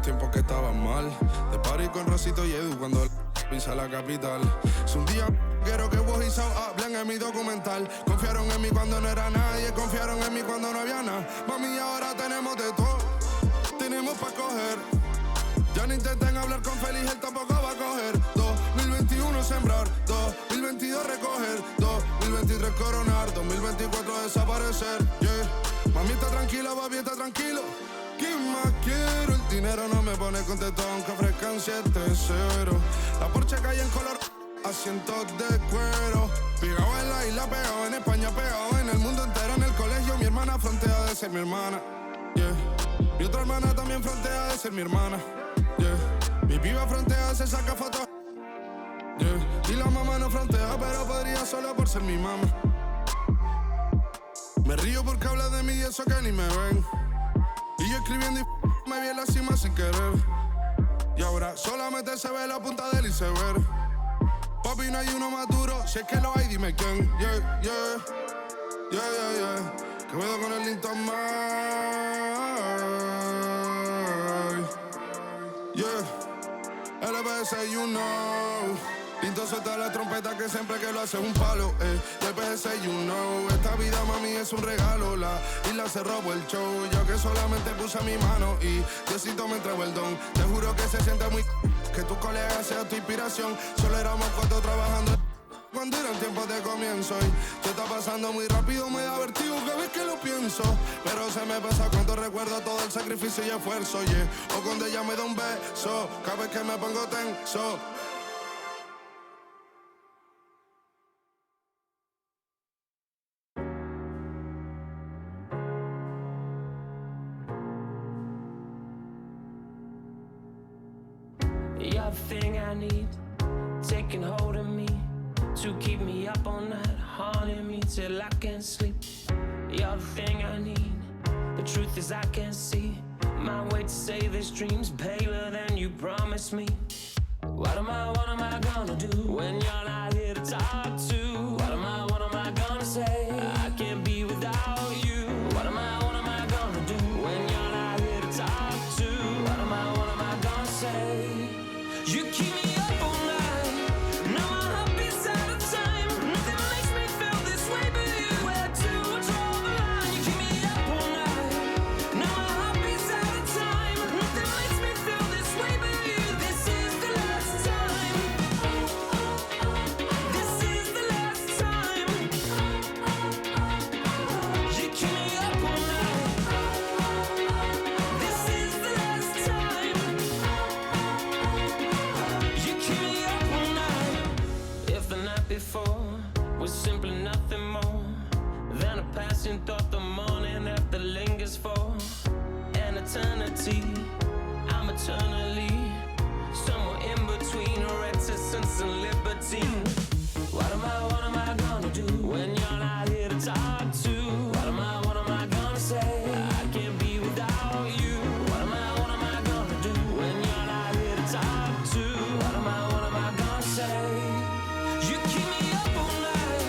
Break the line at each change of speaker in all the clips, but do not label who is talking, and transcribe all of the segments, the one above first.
tiempos que estaban mal. De party con Rosito y Edu cuando pisa la capital. Si un día quiero que vos y Sao hablen en mi documental. Confiaron en mí cuando no era nadie, confiaron en mí cuando no había nada. Mami, ahora tenemos de todo, tenemos pa' coger. Ya no intenten hablar con Feliz, él tampoco va a coger. 2021 sembrar, 2022 recoger, 2023 coronar, 2024 desaparecer, yeah. Mami está tranquila, papi está tranquilo. ¿Qué más quiero? El dinero no me pone contento aunque ofrezcan 7-0. La Porsche cae en color, asientos de cuero. Pegado en la isla, pegado en España, pegado en el mundo entero. En el colegio mi hermana frontea de ser mi hermana, yeah. Mi otra hermana también frontea de ser mi hermana, yeah. Mi piba frontea, se saca fotos, yeah. Y la mamá no frontea, pero podría solo por ser mi mamá. Me río porque habla de mí y eso que ni me ven. Y yo escribiendo y me vi en la cima sin querer. Y ahora solamente se ve la punta del iceberg. Papi, no hay uno más duro, si es que lo hay, dime quién. Yeah, yeah, yeah, yeah, yeah. Que puedo con el Linton Mike. Yeah, LPS, you know. Pinto suelta la trompeta que siempre que lo hace es un palo, LPS, you know. Esta vida, mami, es un regalo. La isla se robó el show. Yo que solamente puse mi mano y Diosito me entregó el don. Te juro que se siente muy que tu colega sea tu inspiración. Solo éramos 4 trabajando cuando eran tiempos de comienzo. Y te está pasando muy rápido, me da vertigo cada vez que lo pienso. Pero se me pasa cuando recuerdo todo el sacrificio y esfuerzo, yeah. O cuando ella me da un beso, cada vez que me pongo tenso.
You're the thing I need, taking hold of me, to keep me up all night, haunting me till I can't sleep. You're the thing I need, the truth is I can't see my way to say this dream's paler than you promised me. What am I gonna do when you're not here to talk to? What am I gonna say? I can't be without you. What am I gonna do when you're not here to talk to? What am I gonna say? You keep me up all night. Now my heart beats out of time. Nothing makes me feel this way but you. Where to draw the line? You keep me up all night. Now my heart beats out of time. Nothing makes me feel this way but you. This is the last time. This is the last time. You keep me up all night. This is the last time. You keep me up all night. If the night before was simply nothing more than a passing thought, the morning after lingers for an eternity. I'm eternally somewhere in between reticence and libertine. What am I gonna do when you're not here to talk to? What am I gonna say? I can't be without you. What am I gonna do when you're not here to talk to? What am I gonna say? You keep me up all night.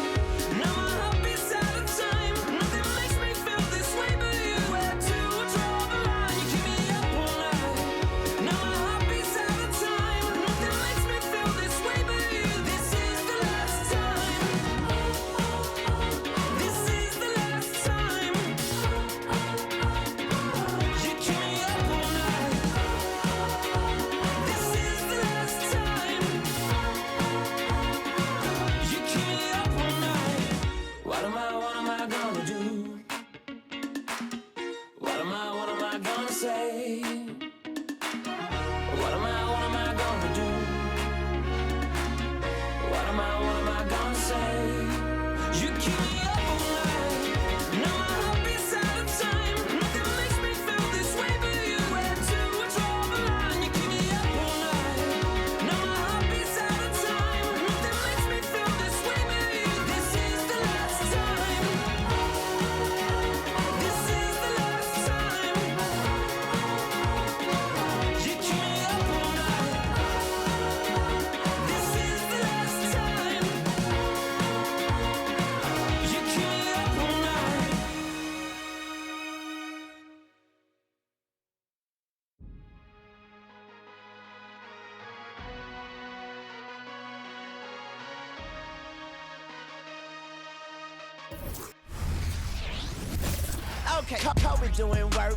Now my heart beats out of time. Nothing makes me feel this way but you. Where to draw the line? You keep me up all night. Now my heart beats out of time. Nothing makes me feel this way but you. This is
Okay, Kobe doing work.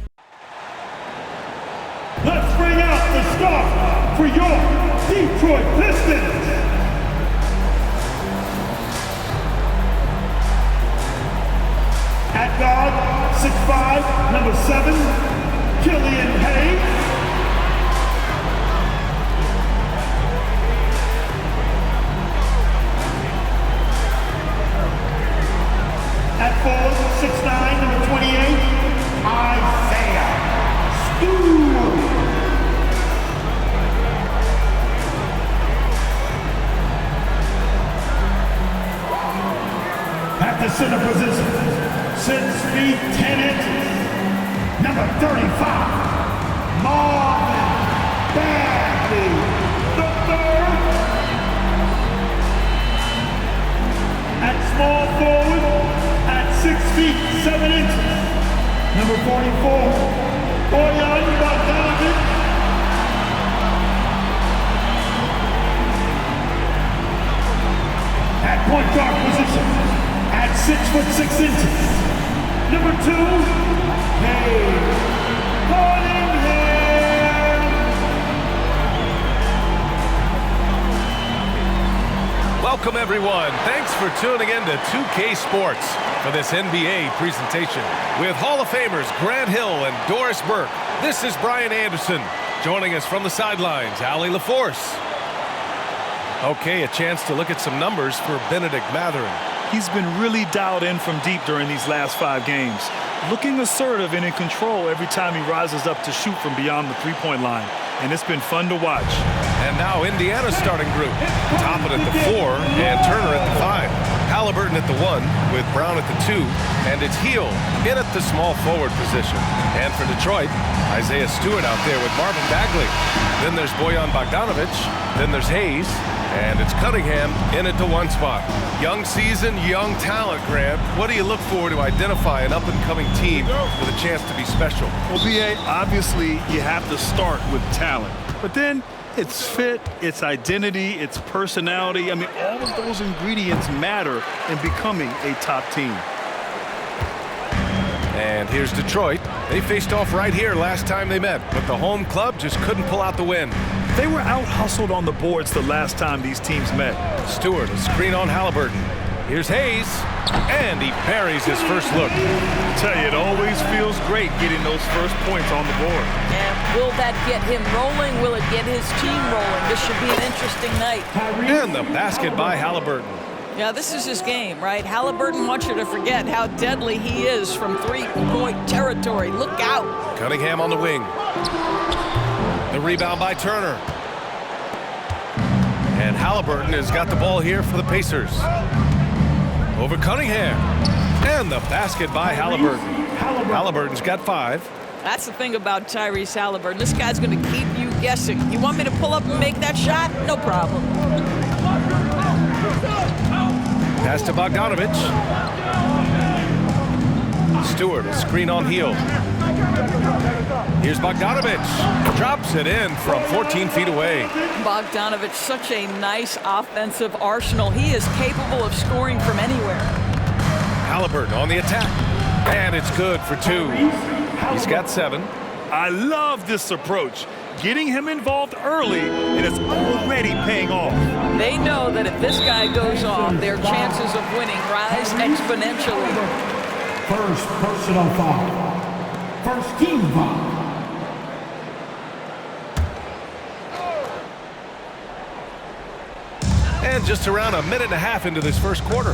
Let's bring out the star for your Detroit Pistons. At guard, 6'5", number 7, Killian Hayes. At forward, 6'9", number 28, Isiah Stewart. At the center position, 6 feet 10 inches, number 35, Marvin Bagley III. At small forward, at 6 feet 7 inches, number 44, Bojan Bogdanovic. At point guard position, at 6'6" number 2,
Welcome everyone. Thanks for tuning in to 2K Sports for this NBA presentation with Hall of Famers Grant Hill and Doris Burke. This is Brian Anderson. Joining us from the sidelines, Allie LaForce. Okay, a chance to look at some numbers for Benedict Mathurin.
He's been really dialed in from deep during these last 5 games. Looking assertive and in control every time he rises up to shoot from beyond the three-point line. And it's been fun to watch.
And now Indiana's starting group. Toppin at the 4 and Turner at the 5. Halliburton at the 1 with Brown at the 2. And it's Hill in at the small forward position. And for Detroit, Isaiah Stewart out there with Marvin Bagley. Then there's Bojan Bogdanovic. Then there's Hayes. And it's Cunningham in at the 1 spot. Young season, young talent, Grant. What do you look for to identify an up-and-coming team with a chance to be special?
Well, B.A., obviously you have to start with talent. But then it's fit, it's identity, it's personality. I mean, all of those ingredients matter in becoming a top team.
And here's Detroit. They faced off right here last time they met, but the home club just couldn't pull out the win.
They were out-hustled on the boards the last time these teams met.
Stewart, a screen on Halliburton. Here's Hayes, and he buries his first look.
I tell you, it always feels great getting those first points on the board.
And will that get him rolling? Will it get his team rolling? This should be an interesting night.
And the basket by Halliburton.
Yeah, this is his game, right? Halliburton wants you to forget how deadly he is from three-point territory. Look out.
Cunningham on the wing. The rebound by Turner. And Halliburton has got the ball here for the Pacers. Over Cunningham. And the basket by Halliburton. Halliburton's got 5.
That's the thing about Tyrese Halliburton. This guy's going to keep you guessing. You want me to pull up and make that shot? No problem.
Pass to Bogdanovic. Stewart, a screen on Hill. Here's Bogdanovic. Drops it in from 14 feet away.
Bogdanovic, such a nice offensive arsenal. He is capable of scoring from anywhere.
Halliburton on the attack. And it's good for 2. He's got 7.
I love this approach. Getting him involved early, and it's already paying off.
They know that if this guy goes off, their chances of winning rise exponentially.
First personal foul. First team foul.
And just around a minute and a half into this first quarter.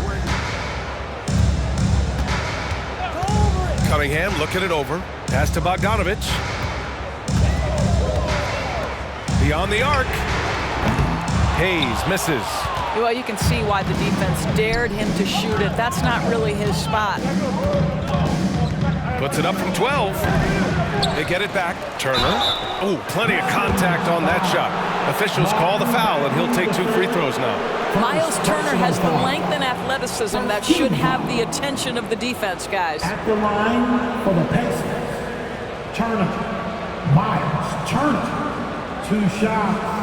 Cunningham looking it over. Pass to Bogdanovic. Beyond the arc. Hayes misses.
Well, you can see why the defense dared him to shoot it. That's not really his spot.
Puts it up from 12. They get it back. Turner. Oh, plenty of contact on that shot. Officials call the foul, and he'll take 2 free throws now.
Miles Turner has the length and athleticism that should have the attention of the defense, guys.
At the line for the Pistons, Turner. Miles Turner. 2 shots.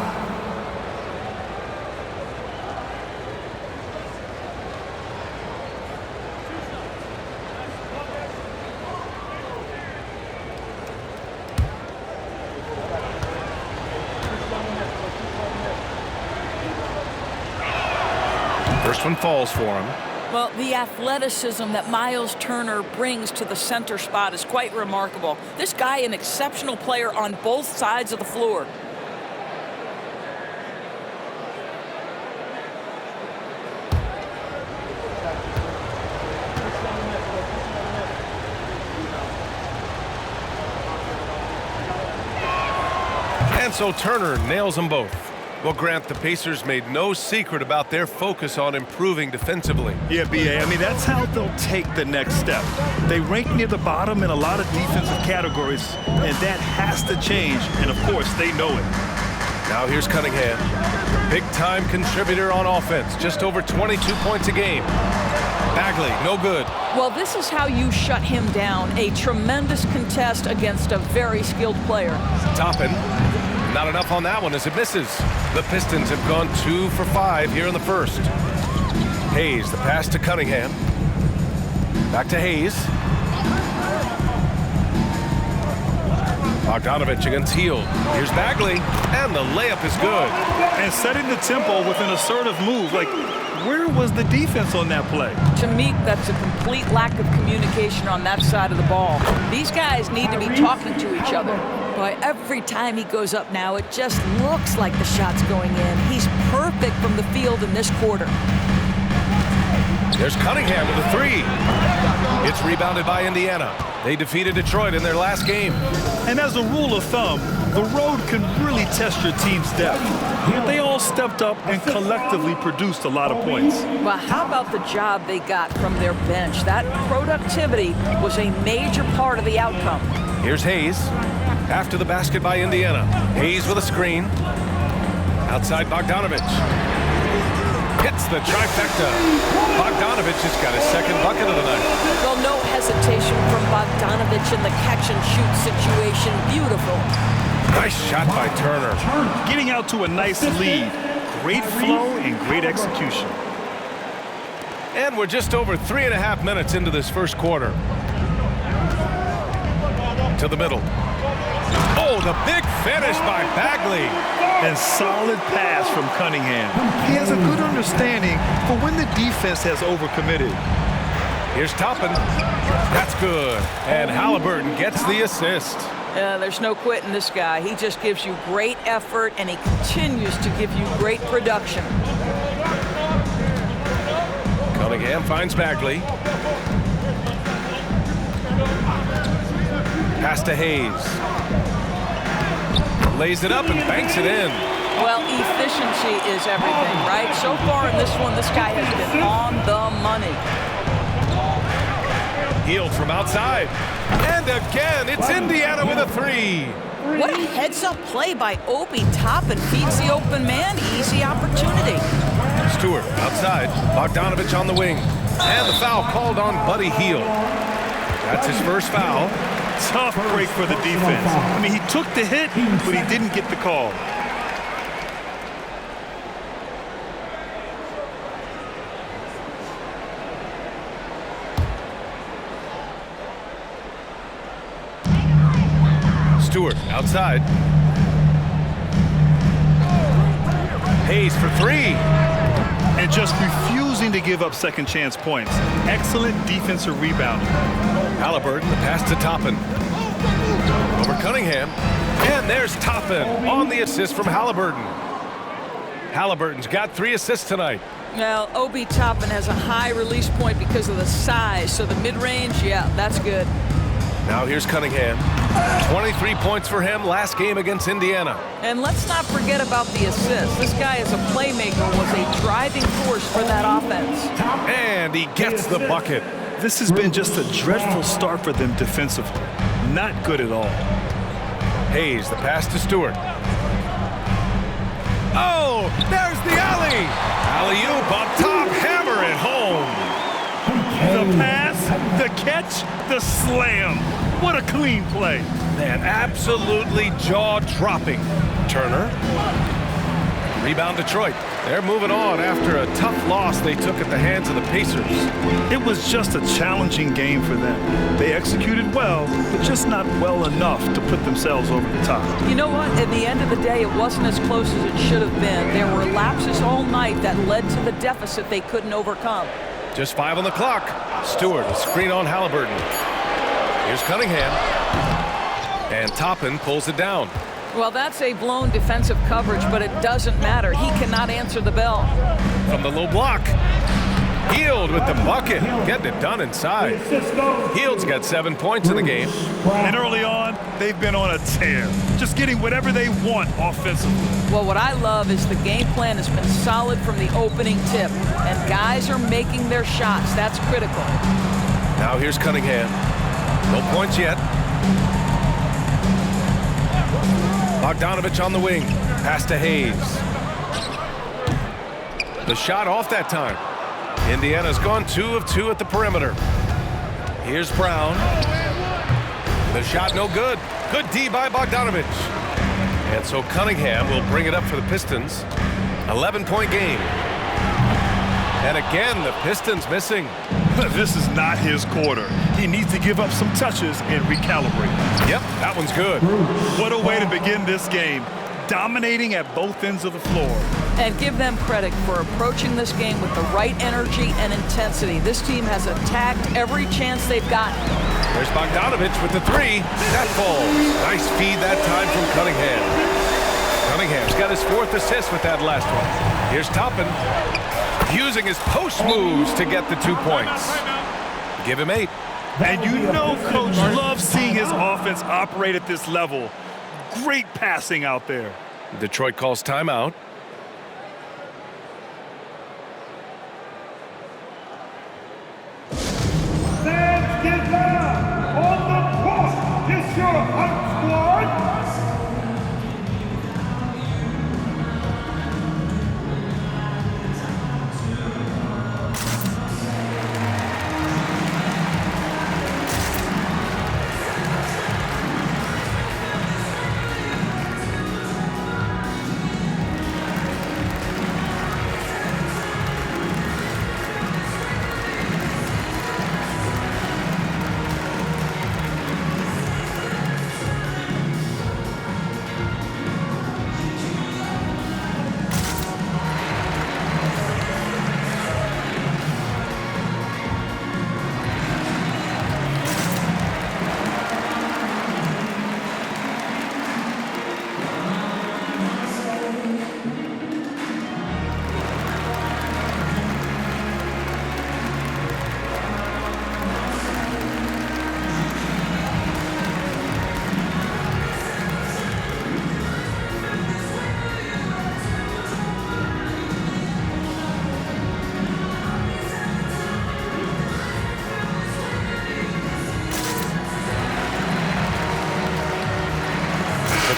one falls for him.
Well, the athleticism that Miles Turner brings to the center spot is quite remarkable. This guy, an exceptional player on both sides of the floor.
And so Turner nails them both. Well, Grant, the Pacers made no secret about their focus on improving defensively.
Yeah, B.A., I mean, that's how they'll take the next step. They rank near the bottom in a lot of defensive categories, and that has to change, and of course, they know it.
Now here's Cunningham, big-time contributor on offense, just over 22 points a game. Bagley, no good.
Well, this is how you shut him down. A tremendous contest against a very skilled player.
Toppin, not enough on that one as it misses. The Pistons have gone 2 for 5 here in the first. Hayes, the pass to Cunningham. Back to Hayes. Bogdanovich against Hield. Here's Bagley, and the layup is good.
And setting the tempo with an assertive move. Like, where was the defense on that play?
To me, that's a complete lack of communication on that side of the ball. These guys need to be talking to each other. Boy, every time he goes up now, it just looks like the shot's going in. He's perfect from the field in this quarter.
There's Cunningham with a 3. It's rebounded by Indiana. They defeated Detroit in their last game.
And as a rule of thumb, the road can really test your team's depth. They all stepped up and collectively produced a lot of points.
Well, how about the job they got from their bench? That productivity was a major part of the outcome.
Here's Hayes. After the basket by Indiana. Hayes with a screen. Outside Bogdanovich. Hits the trifecta. Bogdanovich has got his second bucket of the night.
Well, no hesitation from Bogdanovich in the catch-and-shoot situation. Beautiful.
Nice shot by Turner.
Getting out to a nice lead. Great flow and great execution.
And we're just over 3.5 minutes into this first quarter. To the middle. Oh, the big finish by Bagley.
And solid pass from Cunningham. He has a good understanding for when the defense has overcommitted.
Here's Toppin. That's good. And Halliburton gets the assist.
There's no quitting this guy. He just gives you great effort, and he continues to give you great production.
Cunningham finds Bagley. Pass to Hayes. Lays it up and banks it in.
Well, efficiency is everything, right? So far in this one, this guy has been on the money.
Hield from outside. And again, it's Indiana with a 3.
What a heads-up play by Obi. Toppin feeds the open man. Easy opportunity.
Stewart outside. Bogdanovich on the wing. And the foul called on Buddy Hield. That's his first foul.
Tough break for the defense. I mean, he took the hit, but he didn't get the call.
Stewart outside. Hayes for 3.
And just refusing to give up second chance points. Excellent defensive rebounding.
Halliburton, the pass to Toppin. Over Cunningham. And there's Toppin on the assist from Halliburton. Halliburton's got 3 assists tonight.
Well, Obi Toppin has a high release point because of the size, so the mid-range, yeah, that's good.
Now here's Cunningham. 23 points for him last game against Indiana.
And let's not forget about the assist. This guy as a playmaker was a driving force for that offense.
And he gets the bucket.
This has been just a dreadful start for them defensively. Not good at all.
Hayes, the pass to Stewart. Oh, there's the alley. Alley-oop up top, hammer it home.
The pass, the catch, the slam. What a clean play.
Man, absolutely jaw-dropping. Turner. Rebound Detroit. They're moving on after a tough loss they took at the hands of the Pacers.
It was just a challenging game for them. They executed well, but just not well enough to put themselves over the top.
You know what? At the end of the day, it wasn't as close as it should have been. There were lapses all night that led to the deficit they couldn't overcome.
Just 5 on the clock. Stewart, a screen on Halliburton. Here's Cunningham. And Toppin pulls it down.
Well, that's a blown defensive coverage, but it doesn't matter. He cannot answer the bell.
From the low block. Hield with the bucket, getting it done inside. Hield's got 7 points in the game.
And early on, they've been on a tear, just getting whatever they want offensively.
Well, what I love is the game plan has been solid from the opening tip, and guys are making their shots. That's critical.
Now here's Cunningham. No points yet. Bogdanovich on the wing. Pass to Hayes. The shot off that time. Indiana's gone 2 of 2 at the perimeter. Here's Brown. The shot no good. Good D by Bogdanovich. And so Cunningham will bring it up for the Pistons. 11-point game. And again, the Pistons missing.
This is not his quarter. He needs to give up some touches and recalibrate.
Yep, that one's good.
What a way to begin this game. Dominating at both ends of the floor.
And give them credit for approaching this game with the right energy and intensity. This team has attacked every chance they've gotten.
There's Bogdanovich with the 3. That falls. Nice feed that time from Cunningham. Cunningham's got his 4th assist with that last one. Here's Toppin, using his post moves to get the 2 points. Give him 8.
And you know Coach loves seeing his offense operate at this level. Great passing out there.
Detroit calls timeout.
Fans, get down! On the court, it's your hot squad!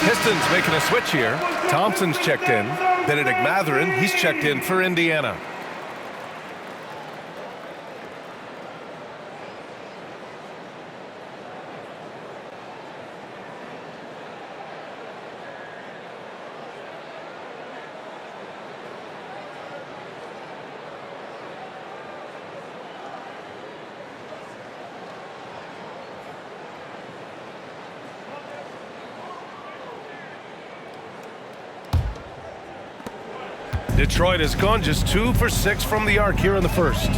Pistons making a switch here. Thompson's checked in. Benedict Mathurin, he's checked in for Indiana. Detroit has gone just 2 for 6 from the arc here in the first.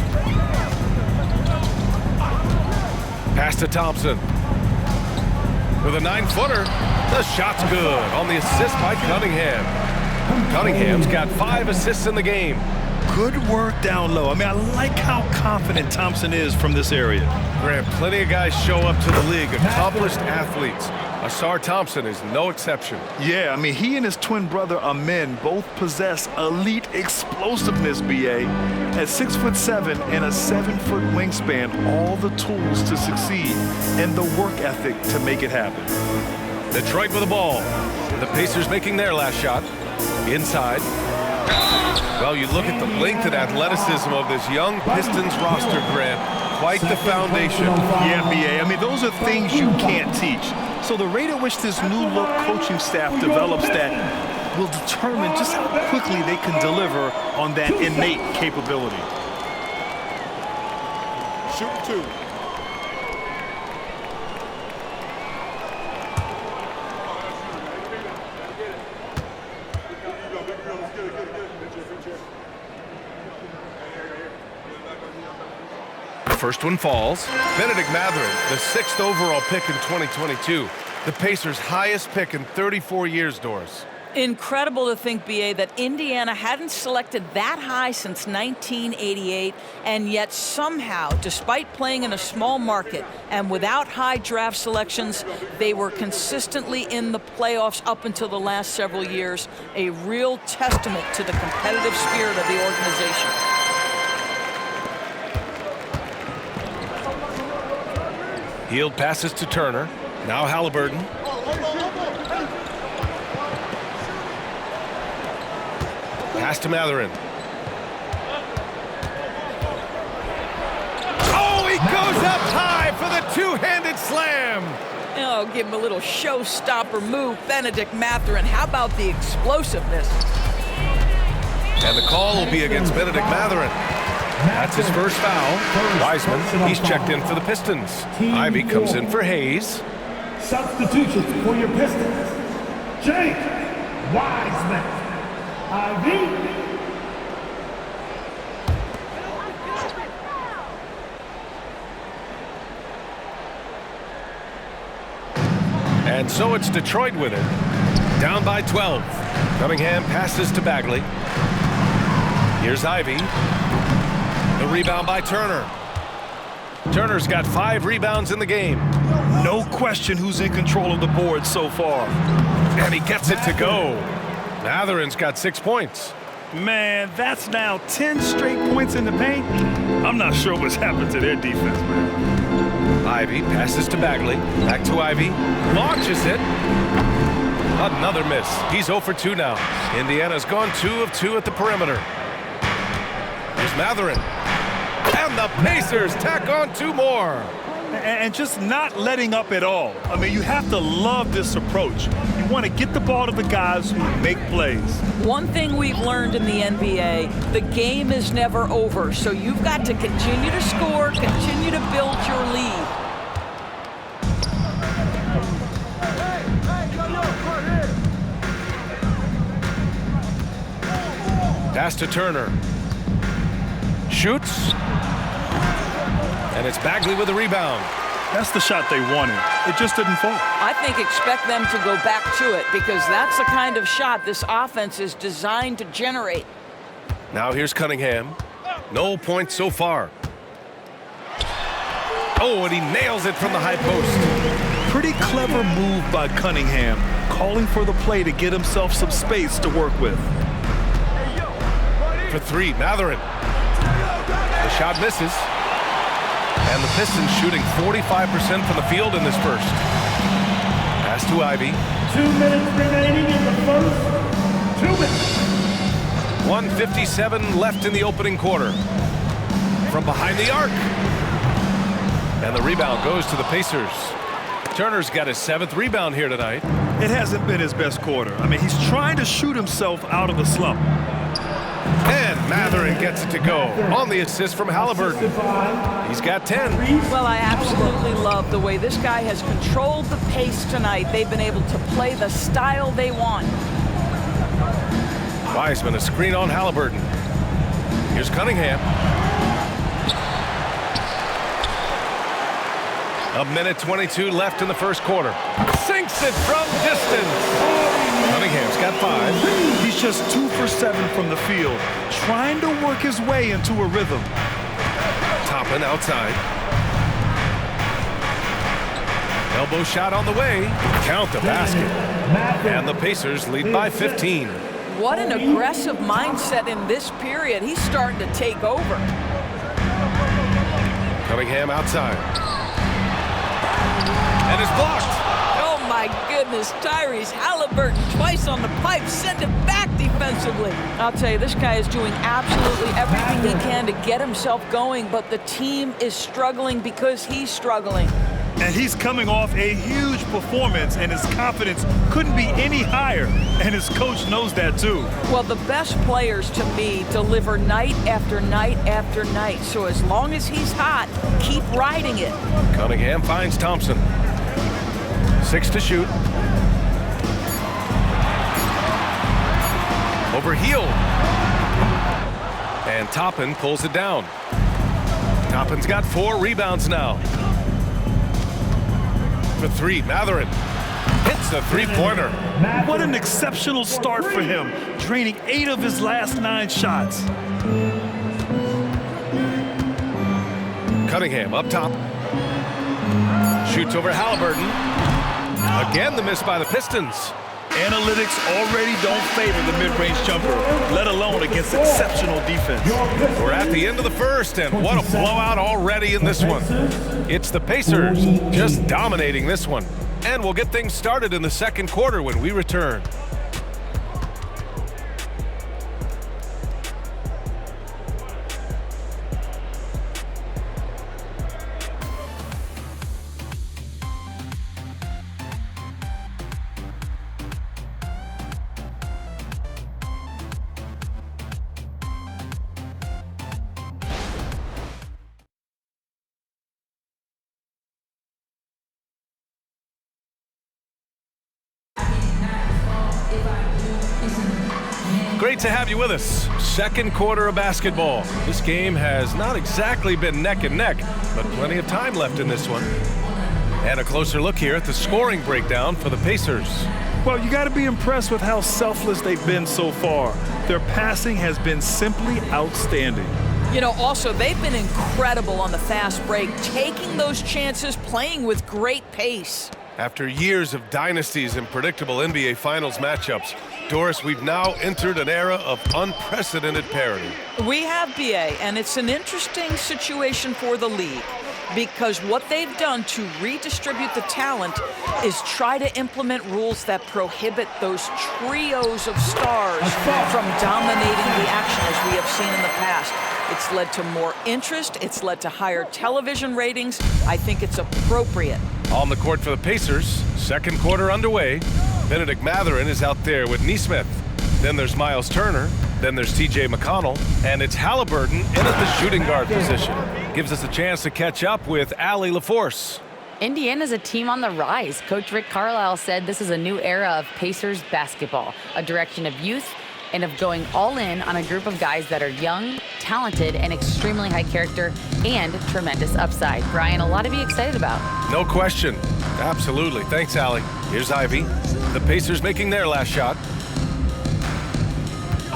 Pass to Thompson. With a 9-footer, the shot's good on the assist by Cunningham. Cunningham's got 5 assists in the game.
Good work down low. I mean, I like how confident Thompson is from this area.
Grant, plenty of guys show up to the league, accomplished athletes. Asar Thompson is no exception.
Yeah, I mean, he and his twin brother Amin both possess elite explosiveness, B.A. At 6'7" and a 7-foot wingspan, all the tools to succeed and the work ethic to make it happen.
Detroit with the ball. The Pacers making their last shot. Inside. Well, you look at the length and athleticism of this young Pistons roster, Grant. Quite the foundation.
Yeah, B.A. I mean, those are things you can't teach. So the rate at which this new look coaching staff develops that will determine just how quickly they can deliver on that innate capability.
Shoot 2.
First one falls. Benedict Mathurin, the 6th overall pick in 2022. The Pacers' highest pick in 34 years, Doris.
Incredible to think, B.A., that Indiana hadn't selected that high since 1988, and yet somehow, despite playing in a small market and without high draft selections, they were consistently in the playoffs up until the last several years. A real testament to the competitive spirit of the organization.
Hield passes to Turner. Now Halliburton. Pass to Mathurin. Oh, he goes up high for the two-handed slam.
Oh, give him a little showstopper move, Benedict Mathurin. How about the explosiveness?
And the call will be against Benedict Mathurin. That's his first foul. Wiseman, he's checked in for the Pistons. Ivy comes in for Hayes.
Substitutions for your Pistons. Jake Wiseman. Ivy.
And so it's Detroit with it. Down by 12. Cunningham passes to Bagley. Here's Ivy. The rebound by Turner. Turner's got 5 rebounds in the game.
No question who's in control of the board so far.
And he gets it to go. Mathurin's got 6 points.
Man, that's now 10 straight points in the paint. I'm not sure what's happened to their defense, man.
Ivy passes to Bagley. Back to Ivy. Launches it. Another miss. He's 0 for 2 now. Indiana's gone 2 of 2 at the perimeter. Here's Mathurin. And the Pacers tack on 2 more.
And just not letting up at all. I mean, you have to love this approach. You want to get the ball to the guys who make plays.
One thing we've learned in the NBA, the game is never over, so you've got to continue to score, continue to build your lead.
Pass to Turner. Shoots. And it's Bagley with the rebound.
That's the shot they wanted. It just didn't fall.
I think expect them to go back to it because that's the kind of shot this offense is designed to generate.
Now here's Cunningham. No points so far. Oh, and he nails it from the high post.
Pretty clever move by Cunningham, calling for the play to get himself some space to work with.
For 3, Mathurin. The shot misses. And the Pistons shooting 45% from the field in this first. Pass to Ivy.
2 minutes remaining in the first. 2 minutes.
1:57 left in the opening quarter. From behind the arc. And the rebound goes to the Pacers. Turner's got his 7th rebound here tonight.
It hasn't been his best quarter. I mean, he's trying to shoot himself out of the slump.
And Mathurin gets it to go on the assist from Halliburton. He's got 10.
Well, I absolutely love the way this guy has controlled the pace tonight. They've been able to play the style they want.
Wiseman, a screen on Halliburton. Here's Cunningham. 1:22 left in the first quarter. Sinks it from distance. Cunningham's got 5.
He's just 2 for 7 from the field, trying to work his way into a rhythm.
Toppin outside. Elbow shot on the way. Count the basket. And the Pacers lead by 15.
What an aggressive mindset in this period. He's starting to take over.
Cunningham outside. And it's blocked.
Oh my goodness, Tyrese Halliburton twice on the pipe, send it back defensively. I'll tell you, this guy is doing absolutely everything he can to get himself going, but the team is struggling because he's struggling.
And he's coming off a huge performance, and his confidence couldn't be any higher, and his coach knows that too.
Well, the best players to me deliver night after night after night. So as long as he's hot, keep riding it.
Cunningham finds Thompson. 6 to shoot. Over heel. And Toppin pulls it down. Toppin's got 4 rebounds now. For 3, Mathurin hits the three-pointer.
What an exceptional start for him, draining 8 of his last 9 shots.
Cunningham up top. Shoots over Halliburton. Again, the miss by the Pistons.
Analytics already don't favor the mid-range jumper, let alone against exceptional defense.
We're at the end of the first, and what a blowout already in this one. It's the Pacers just dominating this one. And we'll get things started in the second quarter when we return. Great to have you with us. Second quarter of basketball. This game has not exactly been neck and neck, but plenty of time left in this one. And a closer look here at the scoring breakdown for the Pacers.
Well, you got to be impressed with how selfless they've been so far. Their passing has been simply outstanding.
You know, also, they've been incredible on the fast break, taking those chances, playing with great pace.
After years of dynasties and predictable NBA Finals matchups, Doris, we've now entered an era of unprecedented parity.
We have, BA, and it's an interesting situation for the league because what they've done to redistribute the talent is try to implement rules that prohibit those trios of stars from dominating the action as we have seen in the past. It's led to more interest. It's led to higher television ratings. I think it's appropriate.
On the court for the Pacers, second quarter underway. Benedict Mathurin is out there with Nesmith. Then there's Miles Turner. Then there's TJ McConnell. And it's Halliburton in at the shooting guard position. Gives us a chance to catch up with Allie LaForce.
Indiana's a team on the rise. Coach Rick Carlisle said this is a new era of Pacers basketball, a direction of youth and of going all in on a group of guys that are young, talented, and extremely high character and tremendous upside. Brian, a lot to be excited about.
No question. Absolutely. Thanks, Allie. Here's Ivy. The Pacers making their last shot.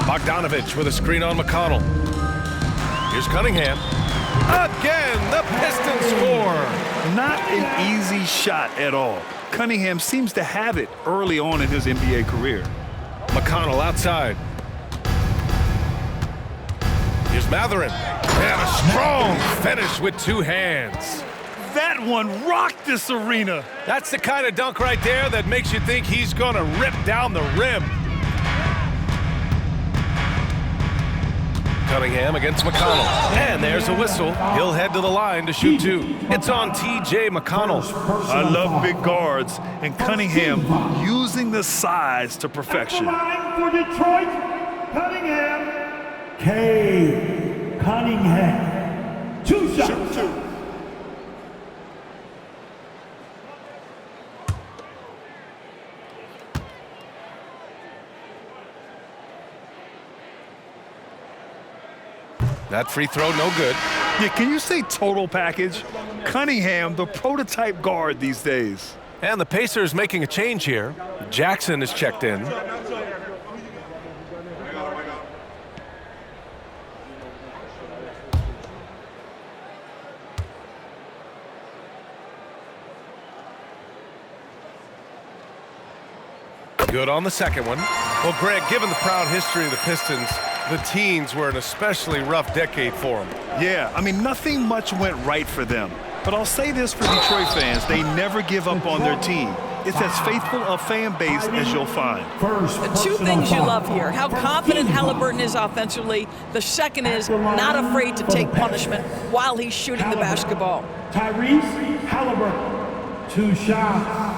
Bogdanovich with a screen on McConnell. Here's Cunningham. Again, the Pistons score.
Not an easy shot at all. Cunningham seems to have it early on in his NBA career.
McConnell outside. Here's Mathurin. And a strong finish with 2 hands.
That one rocked this arena.
That's the kind of dunk right there that makes you think he's going to rip down the rim. Cunningham against McConnell. And there's a whistle. He'll head to the line to shoot 2. It's on TJ McConnell.
I love big guards, and Cunningham using the size to perfection.
For Detroit, Cunningham. K. Cunningham. 2 shots.
That free throw, no good.
Yeah, can you say total package? Cunningham, the prototype guard these days.
And the Pacers making a change here. Jackson is checked in. Good on the second one. Well, Greg, given the proud history of the Pistons, the teens were an especially rough decade for them.
Yeah, I mean, nothing much went right for them. But I'll say this for Detroit fans, they never give up on their team. It's as faithful a fan base as you'll find.
The 2 things you love here, how confident Halliburton is offensively. The second is not afraid to take punishment while he's shooting the basketball.
Tyrese Halliburton. 2 shots.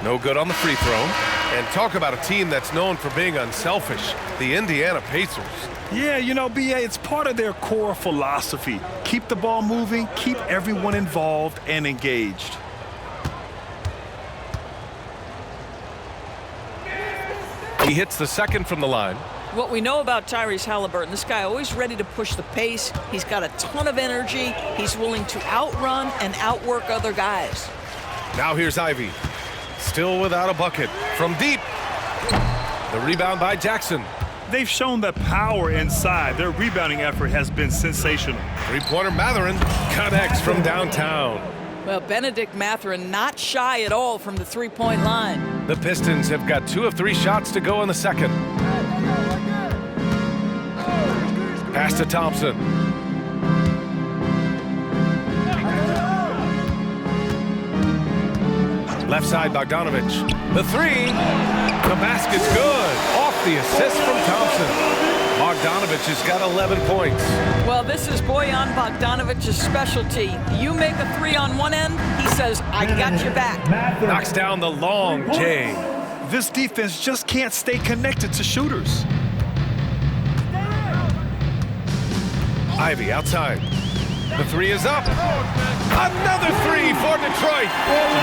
No good on the free throw. And talk about a team that's known for being unselfish, the Indiana Pacers.
Yeah, you know, BA, it's part of their core philosophy. Keep the ball moving, keep everyone involved and engaged.
He hits the second from the line.
What we know about Tyrese Halliburton, this guy always ready to push the pace. He's got a ton of energy. He's willing to outrun and outwork other guys.
Now here's Ivy. Still without a bucket. From deep. The rebound by Jackson.
They've shown that power inside. Their rebounding effort has been sensational.
Three-pointer Mathurin connects from downtown.
Well, Benedict Mathurin not shy at all from the three-point line.
The Pistons have got 2 of 3 shots to go in the second. Pass to Thompson. Left side, Bogdanovich. The 3. The basket's good. Off the assist from Thompson. Bogdanovich has got 11 points.
Well, this is Bojan Bogdanovich's specialty. You make a 3 on one end, he says, I got your back.
Knocks down the long J.
This defense just can't stay connected to shooters.
Ivy outside. The 3 is up. Another 3 for Detroit.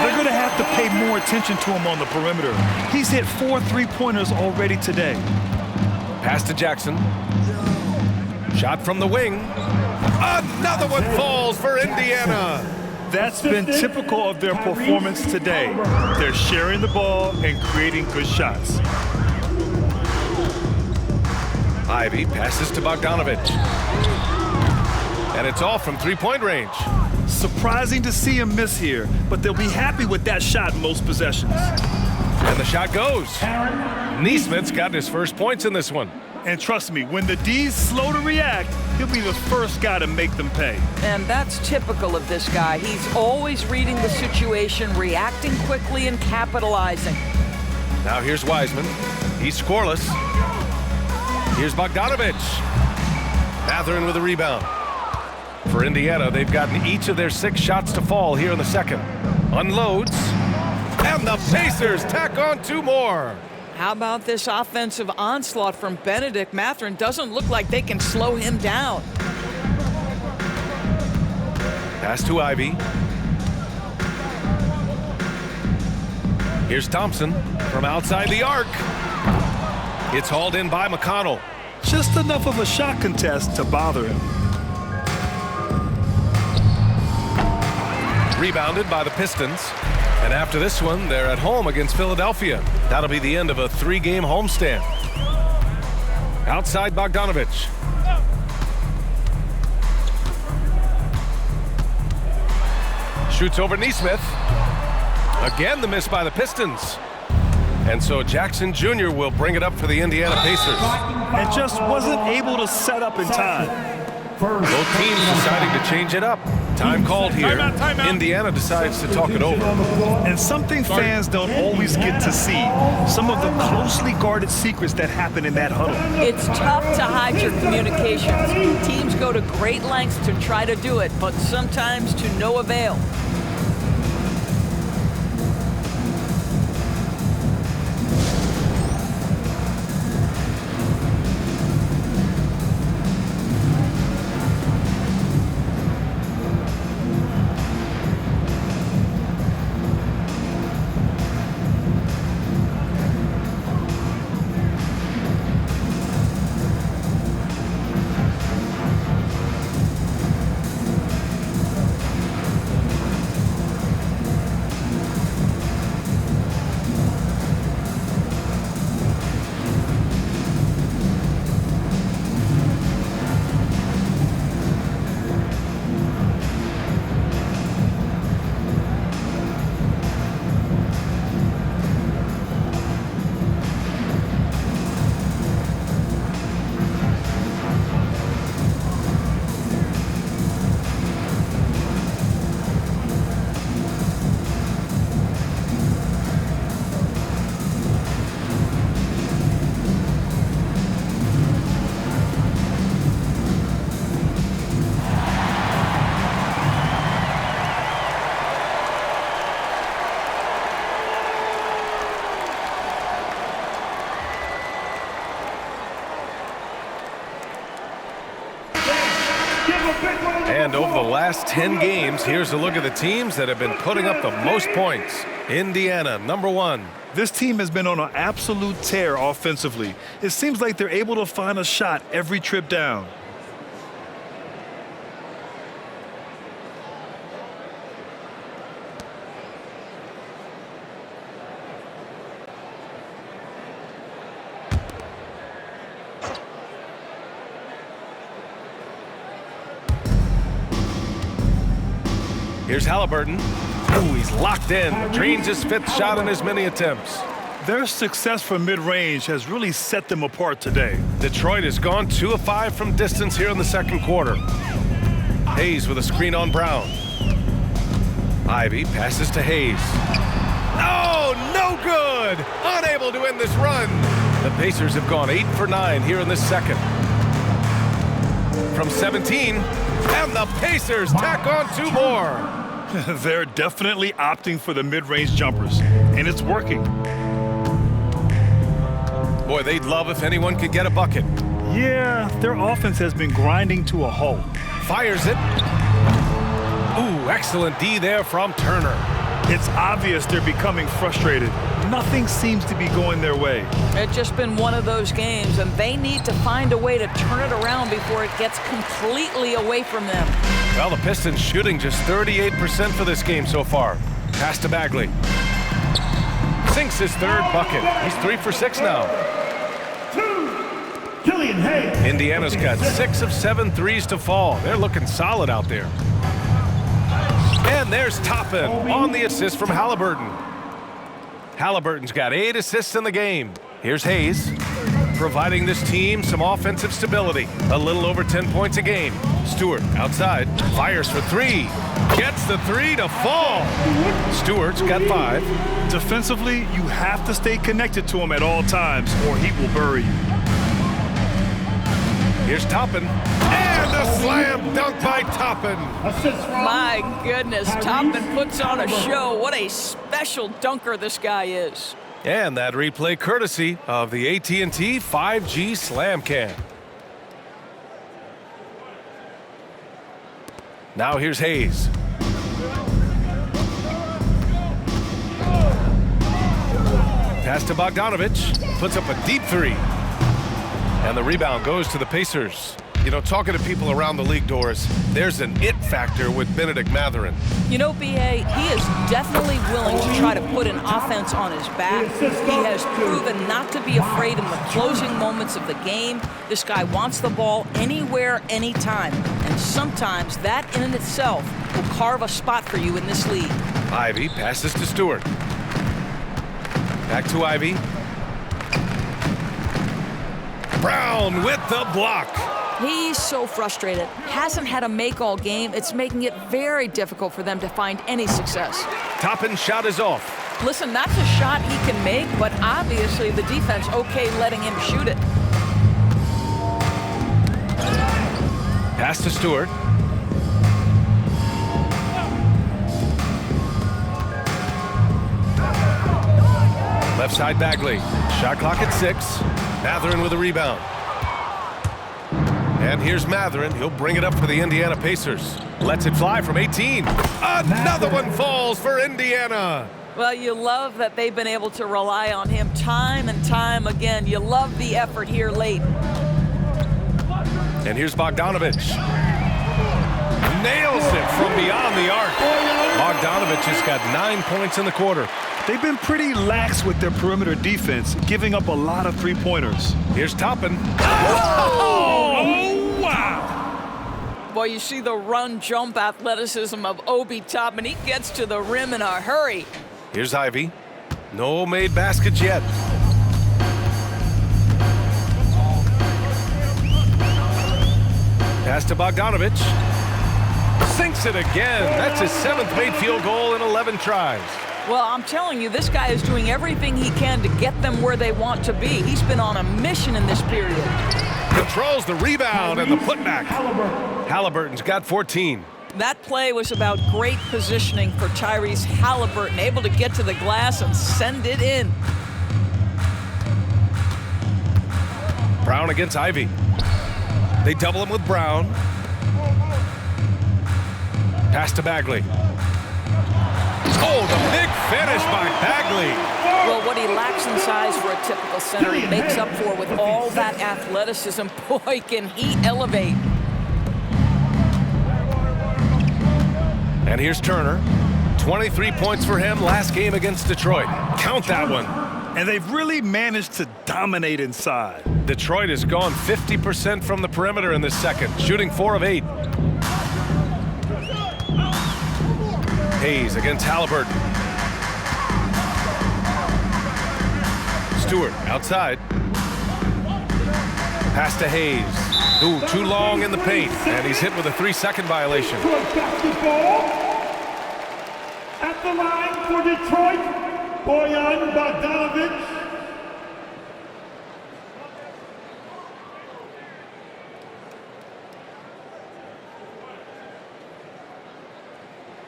They're going to have to pay more attention to him on the perimeter. He's hit 4 3-pointers already today.
Pass to Jackson. Shot from the wing. Another one falls for Indiana.
That's been typical of their performance today. They're sharing the ball and creating good shots.
Ivy passes to Bogdanovich. And it's all from three-point range.
Surprising to see him miss here, but they'll be happy with that shot most possessions.
And the shot goes. Neesmith's got his first points in this one.
And trust me, when the D's slow to react, he'll be the first guy to make them pay.
And that's typical of this guy. He's always reading the situation, reacting quickly and capitalizing.
Now here's Wiseman. He's scoreless. Here's Bogdanovich. Mathurin with a rebound. For Indiana, they've gotten each of their 6 shots to fall here in the second. Unloads. And the Pacers tack on 2 more.
How about this offensive onslaught from Benedict Mathurin? Doesn't look like they can slow him down.
Pass to Ivy. Here's Thompson from outside the arc. It's hauled in by McConnell.
Just enough of a shot contest to bother him.
Rebounded by the Pistons. And after this one, they're at home against Philadelphia. That'll be the end of a 3-game homestand. Outside Bogdanovich. Shoots over Neesmith. Again, the miss by the Pistons. And so Jackson Jr. will bring it up for the Indiana Pacers.
And just wasn't able to set up in time.
Both teams deciding to change it up. Time called here.
Timeout.
Indiana decides to talk it over.
And something fans don't always get to see, some of the closely guarded secrets that happen in that huddle.
It's tough to hide your communications. Teams go to great lengths to try to do it, but sometimes to no avail.
last 10 games, here's a look at the teams that have been putting up the most points. Indiana, number 1.
This team has been on an absolute tear offensively. It seems like they're able to find a shot every trip down.
Here's Halliburton. Ooh, he's locked in. Drains his 5th shot in as many attempts.
Their success from mid-range has really set them apart today.
Detroit has gone 2 of 5 from distance here in the second quarter. Hayes with a screen on Brown. Ivy passes to Hayes. Oh, no good! Unable to end this run. The Pacers have gone 8 for 9 here in this second. From 17, and the Pacers tack on 2 more.
They're definitely opting for the mid-range jumpers, and it's working.
Boy, they'd love if anyone could get a bucket.
Yeah, their offense has been grinding to a halt.
Fires it. Ooh, excellent D there from Turner.
It's obvious they're becoming frustrated. Nothing seems to be going their way.
It's just been one of those games, and they need to find a way to turn it around before it gets completely away from them.
Well, the Pistons shooting just 38% for this game so far. Pass to Bagley. Sinks his 3rd bucket. He's 3 for 6 now. Indiana's got 6 of 7 threes to fall. They're looking solid out there. And there's Toppin on the assist from Halliburton. Halliburton's got 8 assists in the game. Here's Hayes, providing this team some offensive stability. A little over 10 points a game. Stewart outside, fires for 3. Gets the 3 to fall. Stewart's got 5.
Defensively, you have to stay connected to him at all times, or he will bury you.
Here's Toppin. And a slam dunk by Toppin.
My goodness, Toppin puts on a show. What a special dunker this guy is.
And that replay courtesy of the AT&T 5G Slam Cam. Now here's Hayes. Pass to Bogdanovich. Puts up a deep 3. And the rebound goes to the Pacers. You know, talking to people around the league, Doris, there's an it factor with Benedict Mathurin.
You know, B.A., he is definitely willing to try to put an offense on his back. He has proven not to be afraid in the closing moments of the game. This guy wants the ball anywhere, anytime. And sometimes that in itself will carve a spot for you in this league.
Ivy passes to Stewart. Back to Ivy. Brown with the block.
He's so frustrated. Hasn't had a make all game. It's making it very difficult for them to find any success.
Toppin's shot is off.
Listen, that's a shot he can make, but obviously the defense okay letting him shoot it.
Pass to Stewart. Left side Bagley. Shot clock at 6. Mathurin with a rebound. And here's Mathurin. He'll bring it up for the Indiana Pacers. Lets it fly from 18. Another one falls for Indiana.
Well, you love that they've been able to rely on him time and time again. You love the effort here late.
And here's Bogdanovich. Nails it from beyond the arc. Bogdanovich has got 9 points in the quarter.
They've been pretty lax with their perimeter defense, giving up a lot of 3-pointers.
Here's Toppin.
Oh, wow!
Well, you see the run-jump athleticism of Obi Toppin. He gets to the rim in a hurry.
Here's Ivy. No made baskets yet. Pass to Bogdanovich. Sinks it again. That's his 7th made field goal in 11 tries.
Well, I'm telling you, this guy is doing everything he can to get them where they want to be. He's been on a mission in this period.
Controls the rebound and the putback. Halliburton's got 14.
That play was about great positioning for Tyrese Halliburton, able to get to the glass and send it in.
Brown against Ivy. They double him with Brown. Pass to Bagley. Oh, the big finish by Bagley.
Well, what he lacks in size for a typical center, he makes up for with all that athleticism. Boy, can he elevate.
And here's Turner. 23 points for him last game against Detroit. Count that one.
And they've really managed to dominate inside.
Detroit has gone 50% from the perimeter in this second, shooting 4 of 8. Hayes against Halliburton. Stewart outside. Pass to Hayes. Ooh, too long in the paint, and he's hit with a 3-second violation.
At the line for Detroit, Bojan Bogdanovic.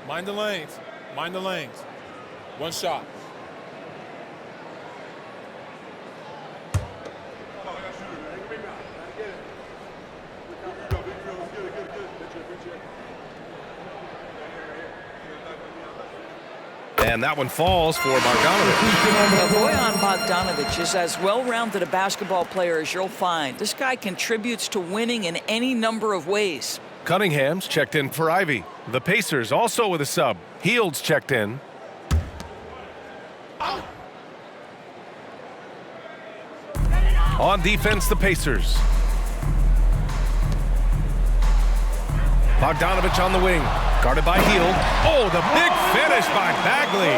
Mind the lanes. Mind the lanes. One shot.
And that one falls for Bogdanovic.
Bojan Bogdanovic is as well-rounded a basketball player as you'll find. This guy contributes to winning in any number of ways.
Cunningham's checked in for Ivy. The Pacers also with a sub. Hield's checked in. On defense, the Pacers. Bogdanovic on the wing. Guarded by Hield. Oh, the big finish by Bagley.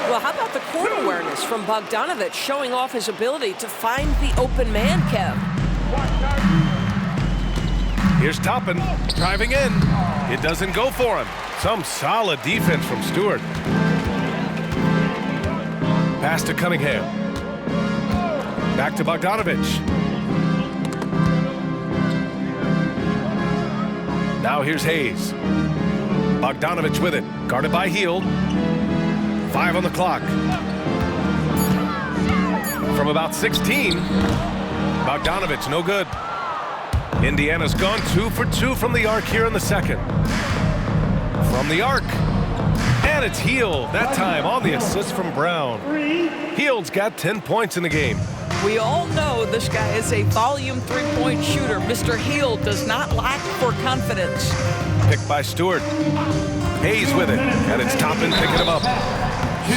Well, how about the court awareness from Bogdanovic showing off his ability to find the open man, Kev?
Here's Toppin driving in. It doesn't go for him. Some solid defense from Stewart. Pass to Cunningham. Back to Bogdanovic. Now here's Hayes. Bogdanovic with it. Guarded by Hield. 5 on the clock. From about 16, Bogdanovic no good. Indiana's gone 2 for 2 from the arc here in the second. From the arc. And it's Hield, that time on the assist from Brown. Hield's got 10 points in the game.
We all know this guy is a volume three-point shooter. Mr. Hield does not lack for confidence.
Picked by Stewart. Hayes with it, and it's Toppin picking him up.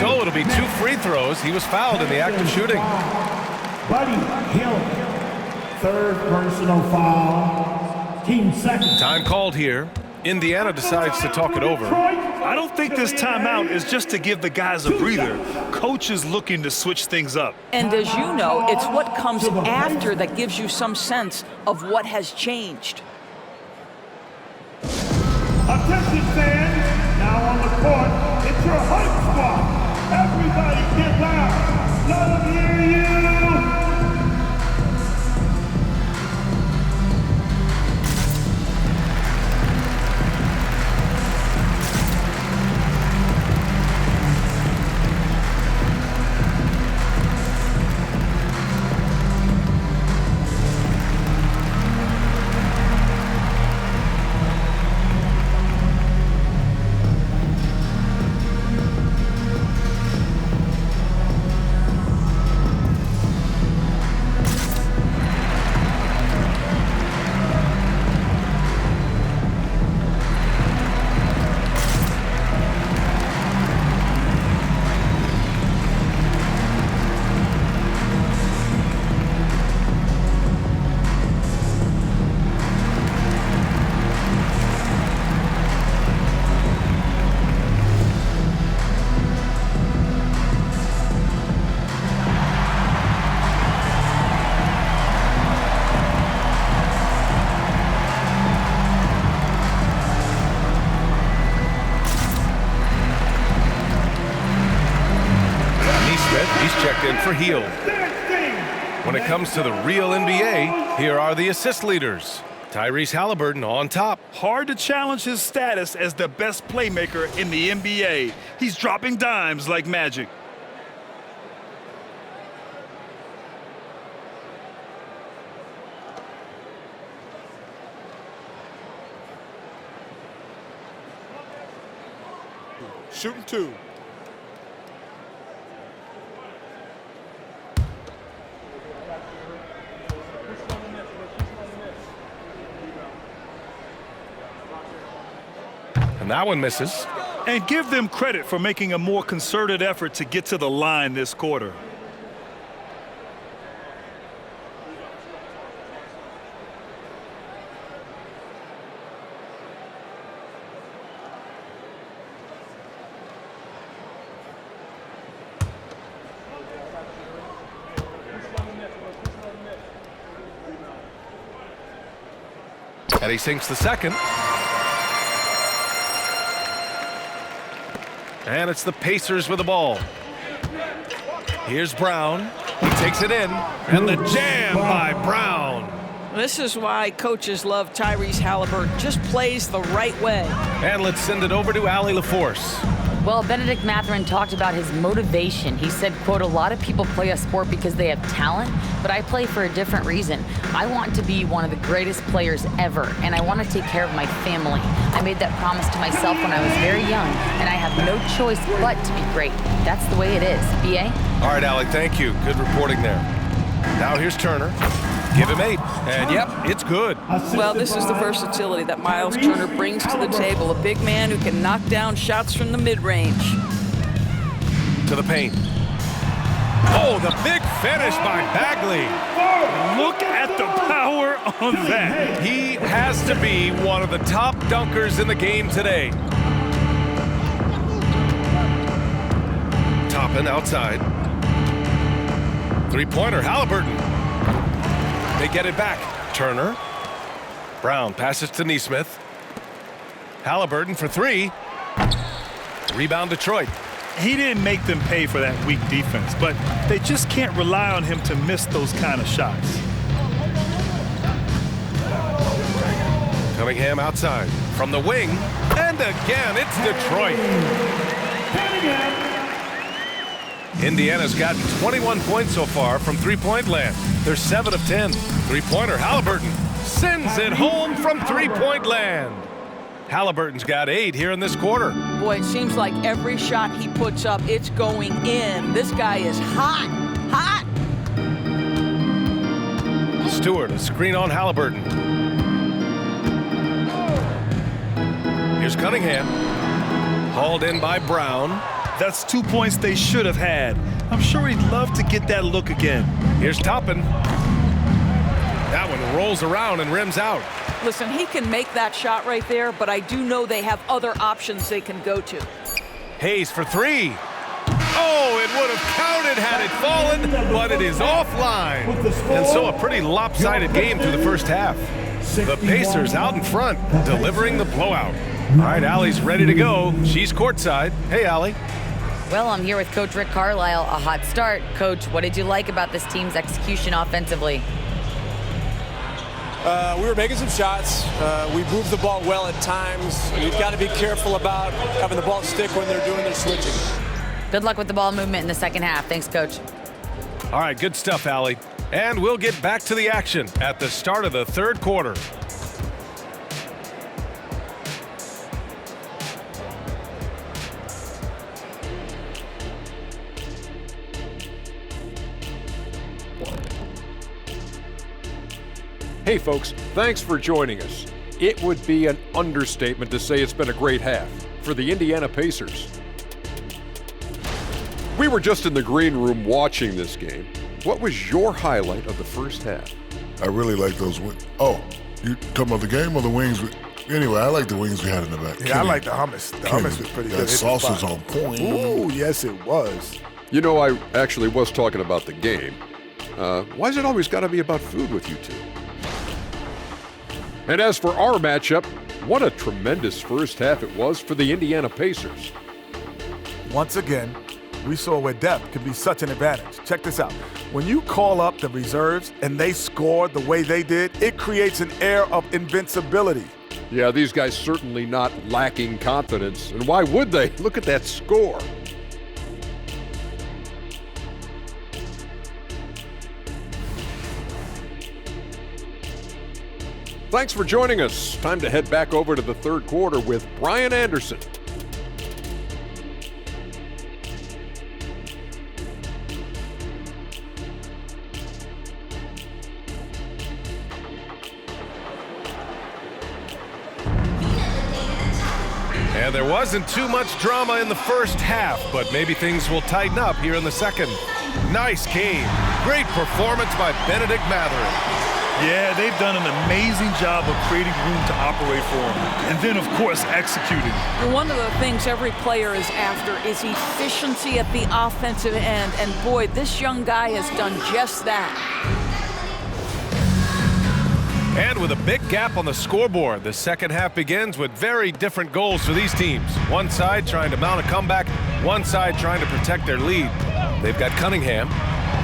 So it'll be 2 free throws. He was fouled in the act of shooting.
Buddy Hield, 3rd personal foul, team second.
Time called here. Indiana decides to talk it over.
I don't think this timeout is just to give the guys a breather. Coach is looking to switch things up.
And as you know, it's what comes after that gives you some sense of what has changed.
Attention fans, now on the court, it's your hype squad. Everybody get loud. Let them hear you.
For Hield. When it comes to the real NBA, here are the assist leaders. Tyrese Halliburton on top.
Hard to challenge his status as the best playmaker in the NBA. He's dropping dimes like magic.
Shooting 2.
And that one misses.
And give them credit for making a more concerted effort to get to the line this quarter.
And he sinks the second. And it's the Pacers with the ball. Here's Brown. He takes it in. And the jam by Brown.
This is why coaches love Tyrese Halliburton. Just plays the right way.
And let's send it over to Allie LaForce.
Well, Benedict Mathurin talked about his motivation. He said, quote, "A lot of people play a sport because they have talent, but I play for a different reason. I want to be one of the greatest players ever, and I want to take care of my family. I made that promise to myself when I was very young, and I have no choice but to be great. That's the way it is." B.A.?
All right, Allie, thank you. Good reporting there. Now here's Turner. Give him 8. And yep, it's good.
Well, this is the versatility that Miles Turner brings to the table. A big man who can knock down shots from the mid-range.
To the paint. Oh, the big finish by Bagley.
Look at the power on that.
He has to be one of the top dunkers in the game today. Toppin outside. Three-pointer, Halliburton. They get it back. Turner. Brown passes to Nesmith. Halliburton for 3. Rebound Detroit.
He didn't make them pay for that weak defense, but they just can't rely on him to miss those kind of shots.
Cunningham outside. From the wing. And again, it's Detroit. Indiana's gotten 21 points so far from three-point land. They're 7 of 10. Three-pointer, Halliburton sends it home from three-point land. Halliburton's got 8 here in this quarter.
Boy, it seems like every shot he puts up, it's going in. This guy is hot, hot.
Stewart, a screen on Halliburton. Here's Cunningham. Hauled in by Brown.
That's 2 points they should have had. I'm sure he'd love to get that look again.
Here's Toppin. That one rolls around and rims out.
Listen, he can make that shot right there, but I do know they have other options they can go to.
Hayes for 3. Oh, it would have counted had it fallen, but it is offline. And so a pretty lopsided game through the first half. The Pacers out in front, delivering the blowout. All right, Allie's ready to go. She's courtside. Hey, Allie.
Well, I'm here with Coach Rick Carlisle. A hot start. Coach, what did you like about this team's execution offensively?
We were making some shots. We moved the ball well at times. You've got to be careful about having the ball stick when they're doing their switching.
Good luck with the ball movement in the second half. Thanks, Coach.
All right, good stuff, Allie. And we'll get back to the action at the start of the third quarter.
Hey folks, thanks for joining us. It would be an understatement to say it's been a great half for the Indiana Pacers. We were just in the green room watching this game. What was your highlight of the first half?
I really like those wings. Oh, you talking about the game or the wings? Anyway, I like the wings we had in the back.
Yeah, I like the hummus. The hummus was pretty good.
That sauce was on point.
Ooh, yes it was.
You know, I actually was talking about the game. Why's it always got to be about food with you two? And as for our matchup, what a tremendous first half it was for the Indiana Pacers.
Once again, we saw where depth could be such an advantage. Check this out. When you call up the reserves and they score the way they did, it creates an air of invincibility.
Yeah, these guys certainly not lacking confidence. And why would they? Look at that score. Thanks for joining us. Time to head back over to the third quarter with Brian Anderson.
And there wasn't too much drama in the first half, but maybe things will tighten up here in the second. Nice game. Great performance by Benedict Mathurin.
Yeah, they've done an amazing job of creating room to operate for him. And then, of course, executing.
One of the things every player is after is efficiency at the offensive end. And boy, this young guy has done just that.
And with a big gap on the scoreboard, the second half begins with very different goals for these teams. One side trying to mount a comeback, one side trying to protect their lead. They've got Cunningham.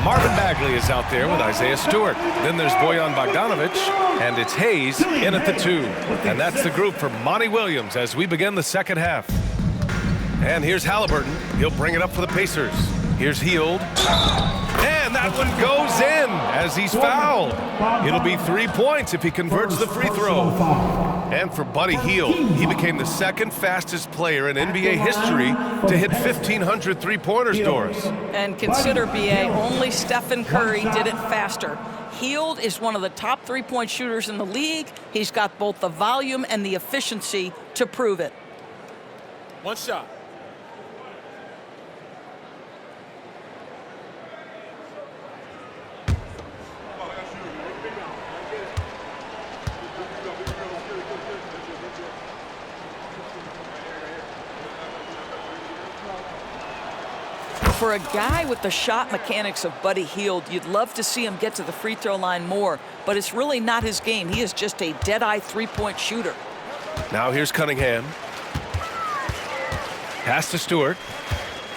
Marvin Bagley is out there with Isiah Stewart. Then there's Bojan Bogdanovic, and it's Hayes in at the 2. And that's the group for Monty Williams as we begin the second half. And here's Halliburton. He'll bring it up for the Pacers. Here's Hield. And that one goes in as he's fouled. It'll be 3 points if he converts the free throw. And for Buddy Hield, he became the second fastest player in NBA history to hit 1,500 three-pointers doors.
And consider, BA, only Stephen Curry did it faster. Hield is one of the top three-point shooters in the league. He's got both the volume and the efficiency to prove it.
One shot.
For a guy with the shot mechanics of Buddy Hield, you'd love to see him get to the free throw line more, but it's really not his game. He is just a dead-eye three-point shooter.
Now here's Cunningham. Pass to Stewart.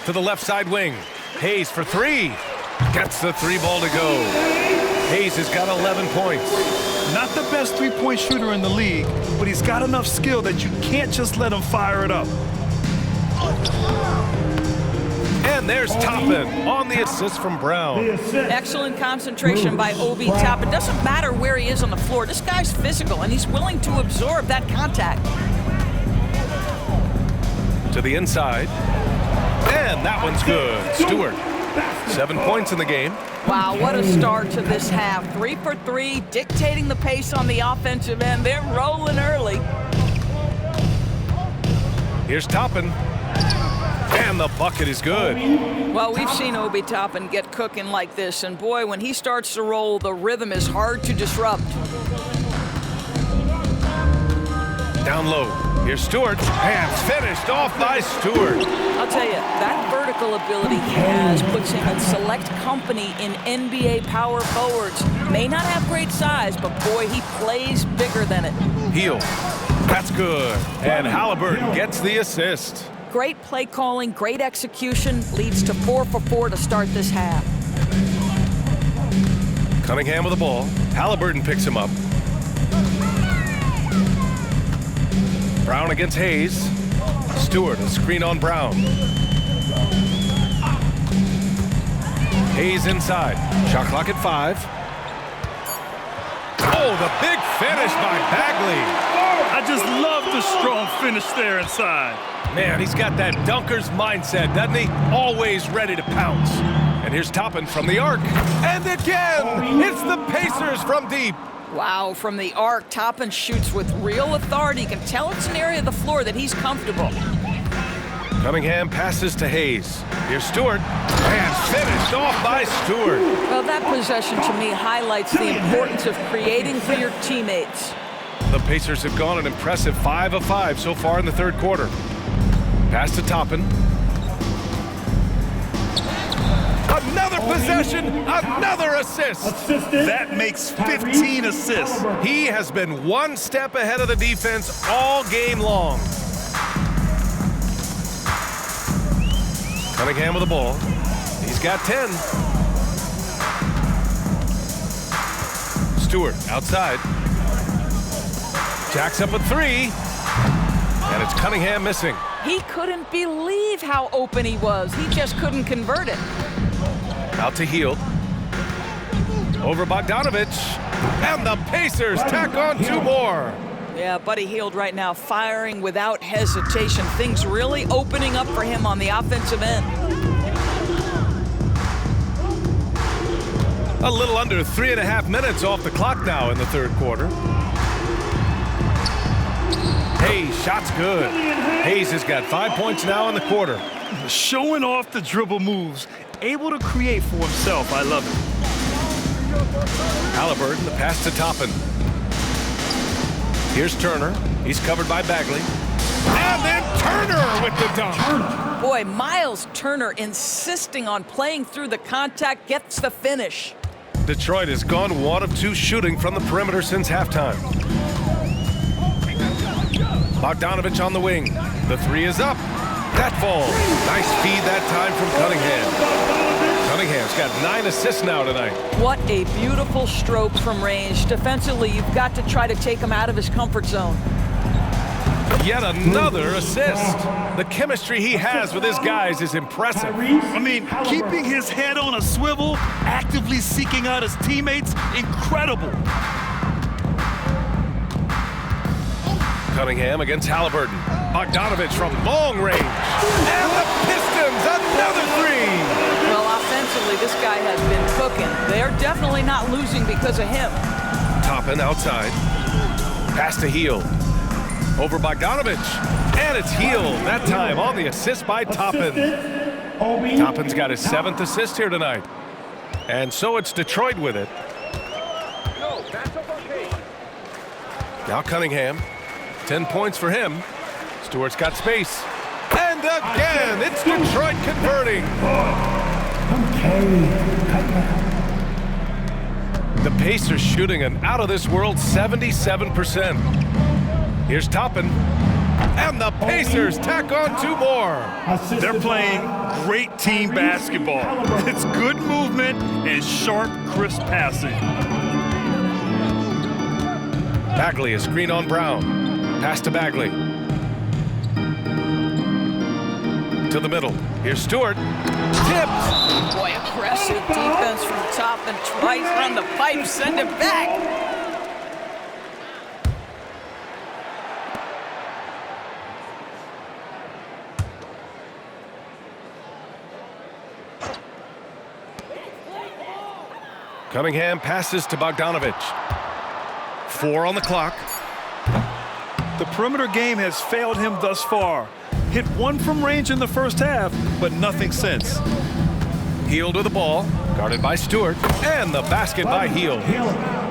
To the left side wing. Hayes for 3. Gets the 3 ball to go. Hayes has got 11 points.
Not the best three-point shooter in the league, but he's got enough skill that you can't just let him fire it up.
And there's Toppin on the assist from Brown.
Excellent concentration by Obi Toppin. It doesn't matter where he is on the floor. This guy's physical, and he's willing to absorb that contact.
To the inside. And that one's good. Stewart, 7 points in the game.
Wow, what a start to this half. 3 for 3, dictating the pace on the offensive end. They're rolling early.
Here's Toppin. And the bucket is good.
Well, we've seen Obi Toppin get cooking like this, and boy, when he starts to roll, the rhythm is hard to disrupt.
Down low. Here's Stewart. And finished off by Stewart.
I'll tell you, that vertical ability he has puts him in select company in NBA power forwards. May not have great size, but boy, he plays bigger than it.
Hield. That's good. And Halliburton gets the assist.
Great play calling, great execution, leads to 4 for 4 to start this half.
Cunningham with the ball. Halliburton picks him up. Brown against Hayes. Stewart, a screen on Brown. Hayes inside. Shot clock at 5. Oh, the big finish by Bagley.
I just love the strong finish there inside.
Man, he's got that dunker's mindset, doesn't he? Always ready to pounce. And here's Toppin from the arc. And again, it's the Pacers from deep.
Wow, from the arc, Toppin shoots with real authority. You can tell it's an area of the floor that he's comfortable.
Cunningham passes to Hayes. Here's Stewart. And finished off by Stewart.
Well, that possession to me highlights the importance of creating for your teammates.
The Pacers have gone an impressive 5 of 5 so far in the third quarter. Pass to Toppin. Another possession, another assist.
That makes 15 assists.
He has been one step ahead of the defense all game long. Cunningham with the ball. He's got 10. Stewart outside. Jacks up a 3. And it's Cunningham missing.
He couldn't believe how open he was. He just couldn't convert it.
Out to Hield. Over Bogdanovic. And the Pacers tack on 2 more.
Yeah, Buddy Hield right now firing without hesitation. Things really opening up for him on the offensive end.
A little under 3.5 minutes off the clock now in the third quarter. Hayes, shot's good. Hayes has got 5 points now in the quarter.
Showing off the dribble moves, able to create for himself. I love it.
Halliburton, the pass to Toppin. Here's Turner. He's covered by Bagley. And then Turner with the dunk.
Boy, Miles Turner insisting on playing through the contact, gets the finish.
Detroit has gone 1 of 2 shooting from the perimeter since halftime. Bogdanovich on the wing. The 3 is up. That falls. Nice feed that time from Cunningham. Cunningham's got 9 assists now tonight.
What a beautiful stroke from range. Defensively, you've got to try to take him out of his comfort zone.
Yet another assist. The chemistry he has with his guys is impressive.
I mean, keeping his head on a swivel, actively seeking out his teammates, incredible.
Cunningham against Halliburton. Bogdanovich from long range. And the Pistons, another 3.
Well, offensively, this guy has been cooking. They're definitely not losing because of him.
Toppin outside. Pass to Heel. Over Bogdanovich. And it's Heel, that time on the assist by Toppin. Toppin's got his 7th assist here tonight. And so it's Detroit with it. Now Cunningham. 10 points for him. Stewart's got space. And again, it's Detroit converting. The Pacers shooting an out-of-this-world 77%. Here's Toppin. And the Pacers tack on 2 more.
They're playing great team basketball. It's good movement and sharp, crisp passing.
Bagley, a screen on Brown. Pass to Bagley. To the middle. Here's Stewart. Tipped.
Boy, aggressive defense from Toppin. Tries on the pipe, send it back.
Cunningham passes to Bogdanovich. 4 on the clock.
The perimeter game has failed him thus far. Hit 1 from range in the first half, but nothing since.
Heel to the ball, guarded by Stewart, and the basket by Heel.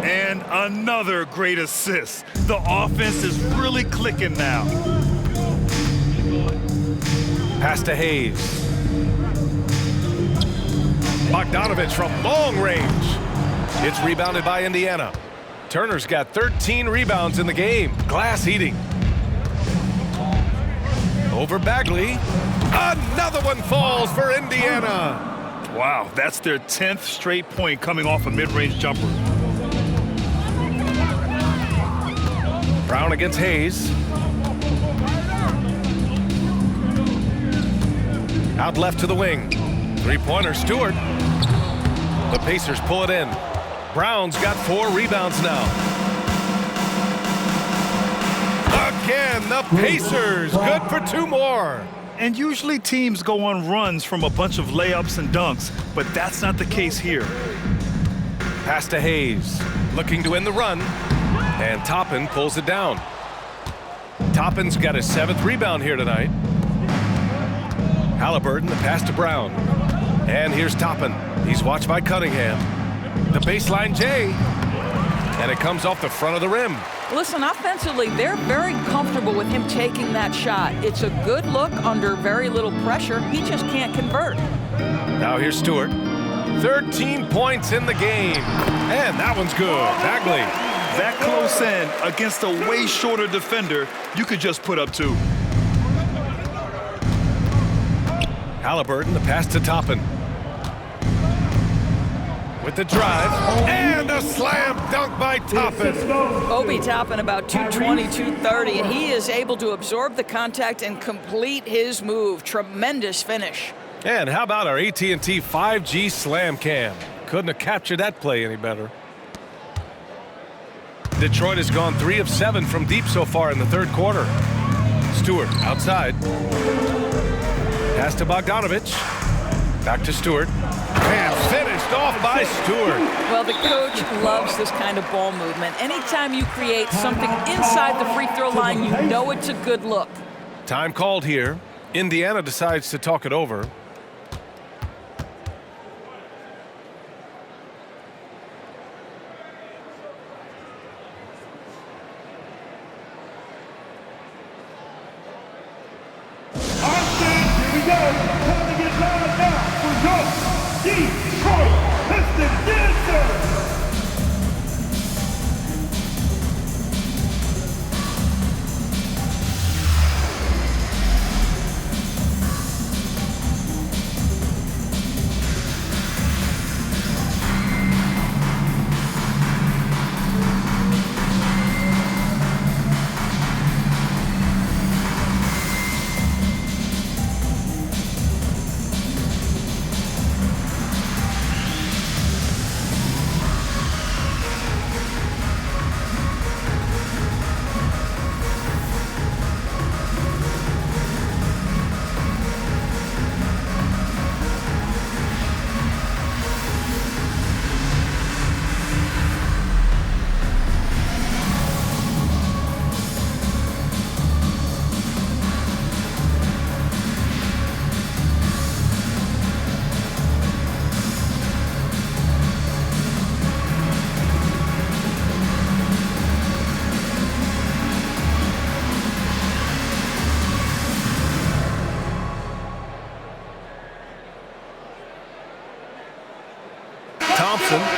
And another great assist. The offense is really clicking now.
Pass to Hayes. Bogdanovich from long range. It's rebounded by Indiana. Turner's got 13 rebounds in the game. Glass eating. Over Bagley. Another one falls for Indiana.
Wow, that's their 10th straight point coming off a mid-range jumper.
Brown against Hayes. Out left to the wing. 3-pointer, Stewart. The Pacers pull it in. Brown's got 4 rebounds now. Again, the Pacers, good for 2 more.
And usually teams go on runs from a bunch of layups and dunks, but that's not the case here.
Pass to Hayes, looking to end the run, and Toppin pulls it down. Toppin's got his 7th rebound here tonight. Halliburton, the pass to Brown. And here's Toppin. He's watched by Cunningham. The baseline J, and it comes off the front of the rim.
Listen, offensively, they're very comfortable with him taking that shot. It's a good look under very little pressure. He just can't convert.
Now here's Stewart. 13 points in the game, and that one's good. Bagley.
That close in against a way shorter defender, you could just put up 2.
Halliburton, the pass to Toppin. With the drive, and a slam dunk by Toppin.
Obi Toppin about 220, 230, and he is able to absorb the contact and complete his move. Tremendous finish.
And how about our AT&T 5G slam cam? Couldn't have captured that play any better. Detroit has gone 3 of 7 from deep so far in the 3rd quarter. Stewart outside. Pass to Bogdanovich. Back to Stewart. And finished Finished off by Stewart.
Well, the coach loves this kind of ball movement. Anytime you create something inside the free throw line, you know it's a good look.
Time called here. Indiana decides to talk it over.
Here we go. Time to get loud now for your Detroit Pistons dancers.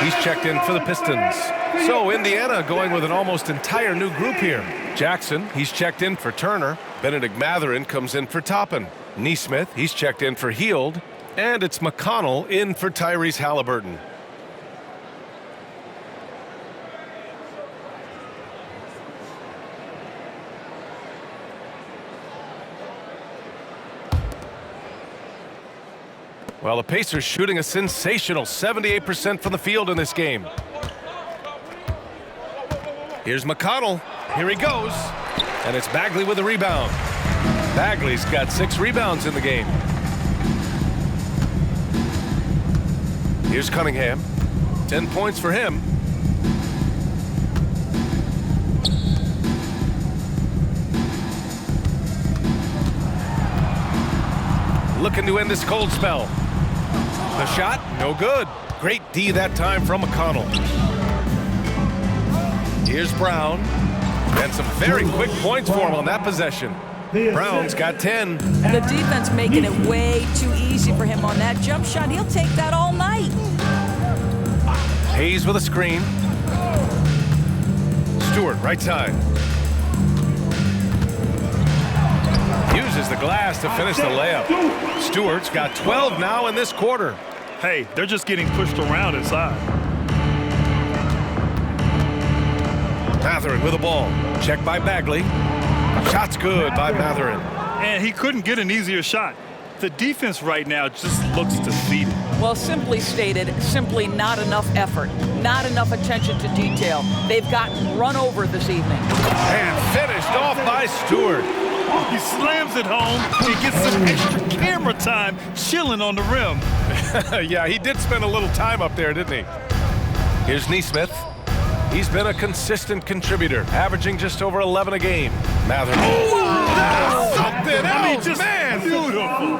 He's checked in for the Pistons. So Indiana going with an almost entire new group here. Jackson, he's checked in for Turner. Benedict Mathurin comes in for Toppin. Nesmith, he's checked in for Hield. And it's McConnell in for Tyrese Halliburton. Well, the Pacers shooting a sensational 78% from the field in this game. Here's McConnell. Here he goes. And it's Bagley with the rebound. Bagley's got 6 rebounds in the game. Here's Cunningham. 10 points for him. Looking to end this cold spell. The shot, no good. Great D that time from McConnell. Here's Brown. And some very quick points for him on that possession. Brown's got 10.
The defense making it way too easy for him on that jump shot. He'll take that all night.
Hayes with a screen. Stewart, right side. Uses the glass to finish the layup. Stewart's got 12 now in this quarter.
Hey, they're just getting pushed around inside.
Mathurin with the ball. Checked by Bagley. Shot's good by Mathurin.
And he couldn't get an easier shot. The defense right now just looks defeated.
Well, simply stated, simply not enough effort, not enough attention to detail. They've gotten run over this evening.
And finished off by Stewart.
He slams it home. He gets some extra camera time chilling on the rim.
Yeah, he did spend a little time up there, didn't he? Here's Nesmith. He's been a consistent contributor, averaging just over 11 a game. Mathurin. That's something else,
just
man!
Beautiful.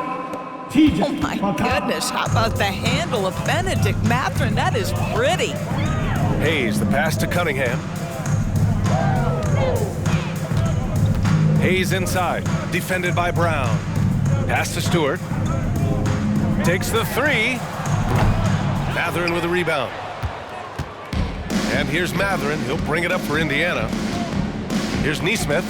Oh, my goodness. How about the handle of Benedict Mathurin? That is pretty.
Hayes, the pass to Cunningham. Hayes inside, defended by Brown. Pass to Stewart. Takes the 3. Mathurin with a rebound. And here's Mathurin. He'll bring it up for Indiana. Here's Nesmith.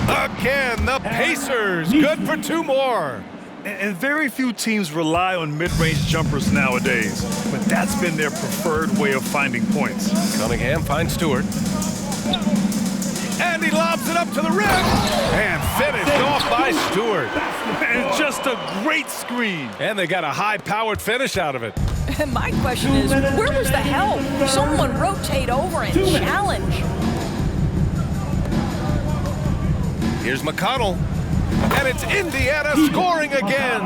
Again, the Pacers. Good for 2 more.
And very few teams rely on mid-range jumpers nowadays, but that's been their preferred way of finding points.
Cunningham finds Stewart. And he lobs it up to the rim. And finished off by Stewart.
And just a great screen.
And they got a high-powered finish out of it.
And my question is, where was the help? Someone rotate over and challenge.
Here's McConnell. And it's Indiana scoring again.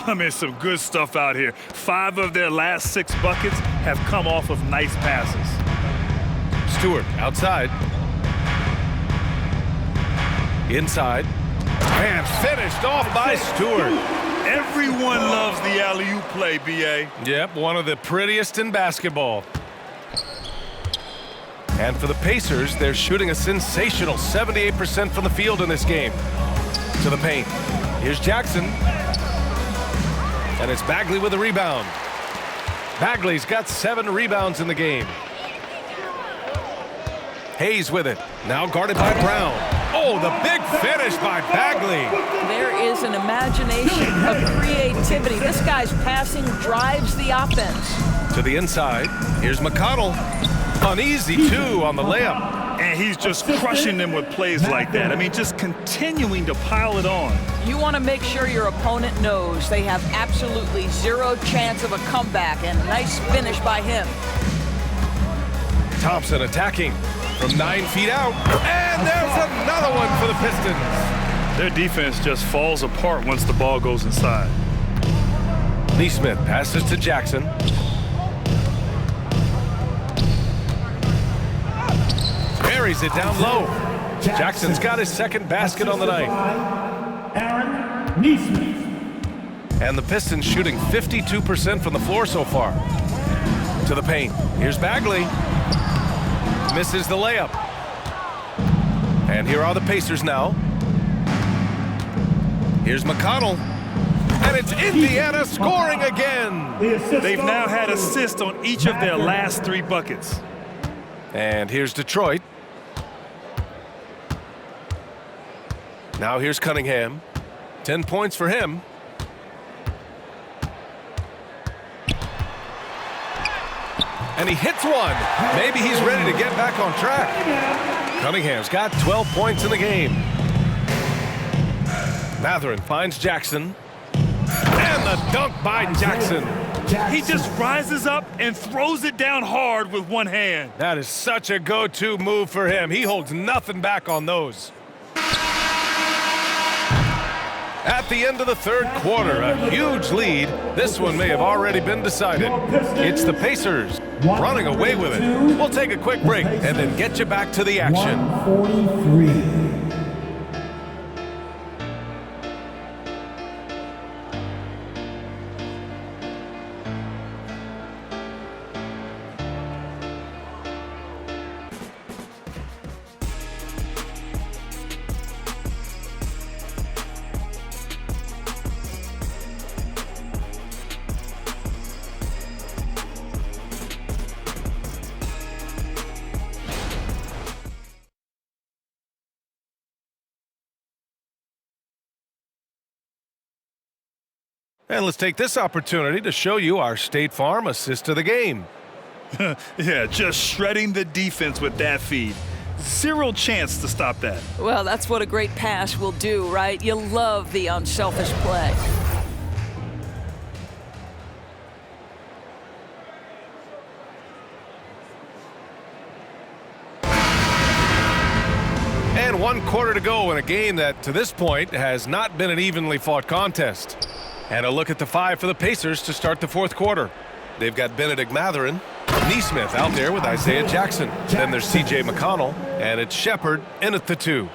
I mean, some good stuff out here. 5 of their last 6 buckets have come off of nice passes.
Stewart outside. Inside. And finished off by Stewart.
Everyone loves the alley-oop play, B.A.
Yep, one of the prettiest in basketball. And for the Pacers, they're shooting a sensational 78% from the field in this game. To the paint. Here's Jackson. And it's Bagley with a rebound. Bagley's got 7 rebounds in the game. Hayes with it. Now guarded by Brown. Oh, the big finish by Bagley.
There is an imagination of creativity. This guy's passing drives the offense.
To the inside. Here's McConnell. An easy 2 on the layup.
And he's just crushing them with plays like that. I mean, just continuing to pile it on.
You want to make sure your opponent knows they have absolutely 0 chance of a comeback, and a nice finish by him.
Thompson attacking from 9 feet out. And there's another one for the Pistons.
Their defense just falls apart once the ball goes inside.
Neesmith passes to Jackson. Buries it down low. Jackson's got his 2nd basket on the night.
Aaron Neesmith.
And the Pistons shooting 52% from the floor so far. To the paint. Here's Bagley. Misses the layup. And here are the Pacers now. Here's McConnell. And it's Indiana scoring again.
They've now had assists on each of their last 3 buckets.
And here's Detroit. Now here's Cunningham. 10 points for him. And he hits one. Maybe he's ready to get back on track. Cunningham's got 12 points in the game. Mathurin finds Jackson. And the dunk by Jackson.
He just rises up and throws it down hard with one hand.
That is such a go-to move for him. He holds nothing back on those. At the end of the 3rd quarter, a huge lead. This one may have already been decided. It's the Pacers running away with it. We'll take a quick break and then get you back to the action.
143.
And let's take this opportunity to show you our State Farm assist to the game.
Yeah, just shredding the defense with that feed. 0 chance to stop that.
Well, that's what a great pass will do, right? You love the unselfish play.
And 1 quarter to go in a game that, to this point, has not been an evenly fought contest. And a look at the 5 for the Pacers to start the 4th quarter. They've got Benedict Mathurin, Neesmith out there with Isiah Jackson. Then there's C.J. McConnell, and it's Shepard in at the 2.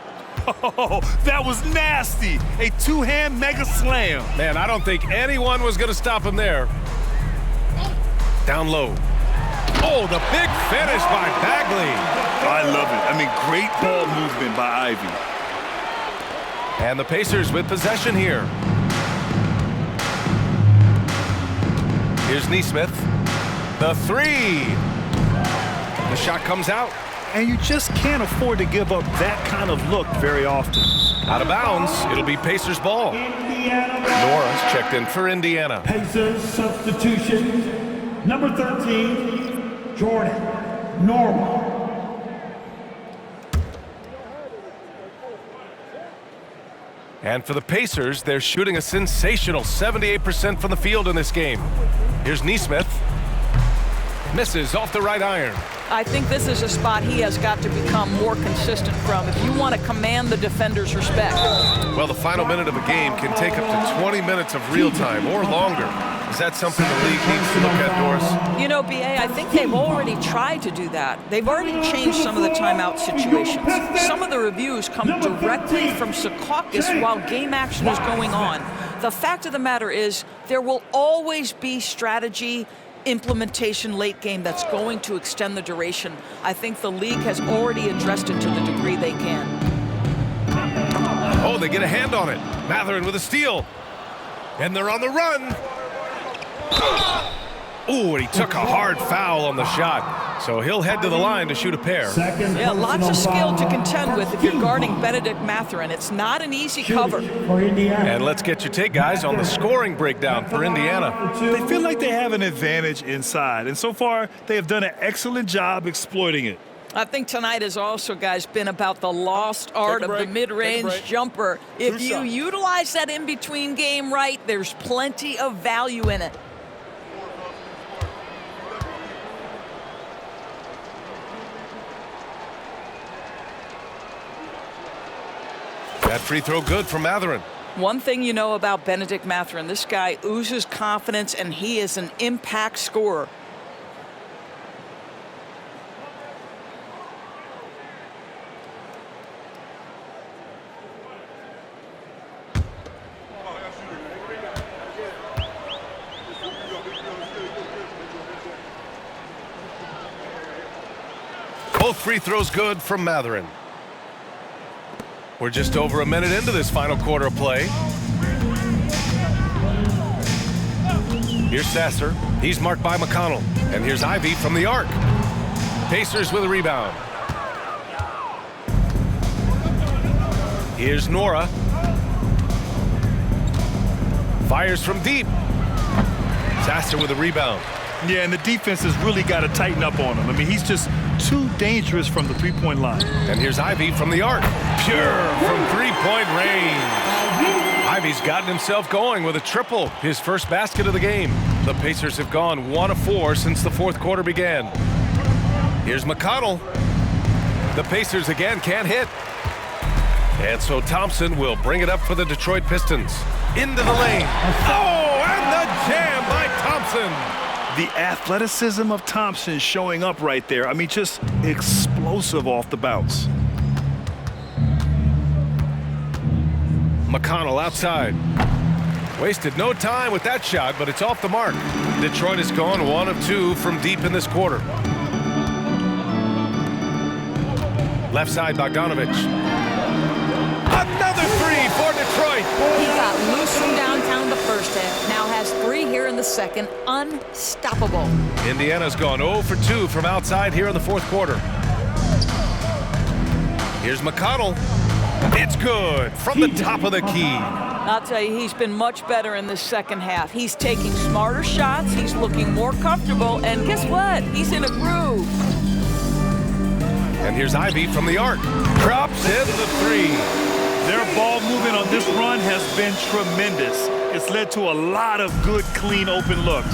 Oh, that was nasty. A 2-hand mega slam.
Man, I don't think anyone was going to stop him there. Down low. Oh, the big finish by Bagley.
I love it. I mean, great ball movement by Ivy.
And the Pacers with possession here. Here's Neesmith. The 3. The shot comes out.
And you just can't afford to give up that kind of look very often.
Out of bounds. It'll be Pacers ball. Nora's checked in for Indiana.
Pacers substitution. Number 13, Jordan Normal.
And for the Pacers, they're shooting a sensational 78% from the field in this game. Here's Neesmith. Misses off the right iron.
I think this is a spot he has got to become more consistent from if you want to command the defender's respect.
Well, the final minute of a game can take up to 20 minutes of real time or longer. Is that something the league needs to look at, Doris?
You know, B.A., I think they've already tried to do that. They've already changed some of the timeout situations. Some of the reviews come directly from Secaucus while game action is going on. The fact of the matter is there will always be strategy implementation late game that's going to extend the duration. I think the league has already addressed it to the degree they can.
Oh, they get a hand on it. Mathurin with a steal. And they're on the run. Ooh, and he took a hard foul on the shot. So he'll head to the line to shoot a pair.
Yeah, lots of skill to contend with if you're guarding Benedict Mathurin. It's not an easy cover.
And let's get your take, guys, on the scoring breakdown for Indiana.
They feel like they have an advantage inside, and so far they have done an excellent job exploiting it.
I think tonight has also, guys, been about the lost art of the mid-range jumper. If you utilize that in-between game right, there's plenty of value in it.
That free throw good from Mathurin.
One thing you know about Benedict Mathurin, this guy oozes confidence, and he is an impact scorer.
Both free throws good from Mathurin. We're just over a minute into this final quarter of play. Here's Sasser. He's marked by McConnell. And here's Ivy from the arc. Pacers with a rebound. Here's Nora. Fires from deep. Sasser with a rebound.
Yeah, and the defense has really got to tighten up on him. I mean, he's just too dangerous from the three-point line.
And here's Ivy from the arc. Pure from three-point range. Ivy's gotten himself going with a triple, his first basket of the game. The Pacers have gone 1 of 4 since the fourth quarter began. Here's McConnell. The Pacers again can't hit. And so Thompson will bring it up for the Detroit Pistons. Into the lane. Oh, and the jam by Thompson.
The athleticism of Thompson showing up right there. I mean, just explosive off the bounce.
McConnell outside. Wasted no time with that shot, but it's off the mark. Detroit has gone 1 of 2 from deep in this quarter. Left side, Bogdanovich. Another three for Detroit.
He got loose from downtown the first half. Now has 3 here in the second. Unstoppable.
Indiana's gone 0 for 2 from outside here in the fourth quarter. Here's McConnell. It's good from the top of the key.
I'll tell you, he's been much better in the second half. He's taking smarter shots. He's looking more comfortable. And guess what? He's in a groove.
And here's Ivy from the arc. Drops in the 3.
Their ball movement on this run has been tremendous. It's led to a lot of good, clean, open looks.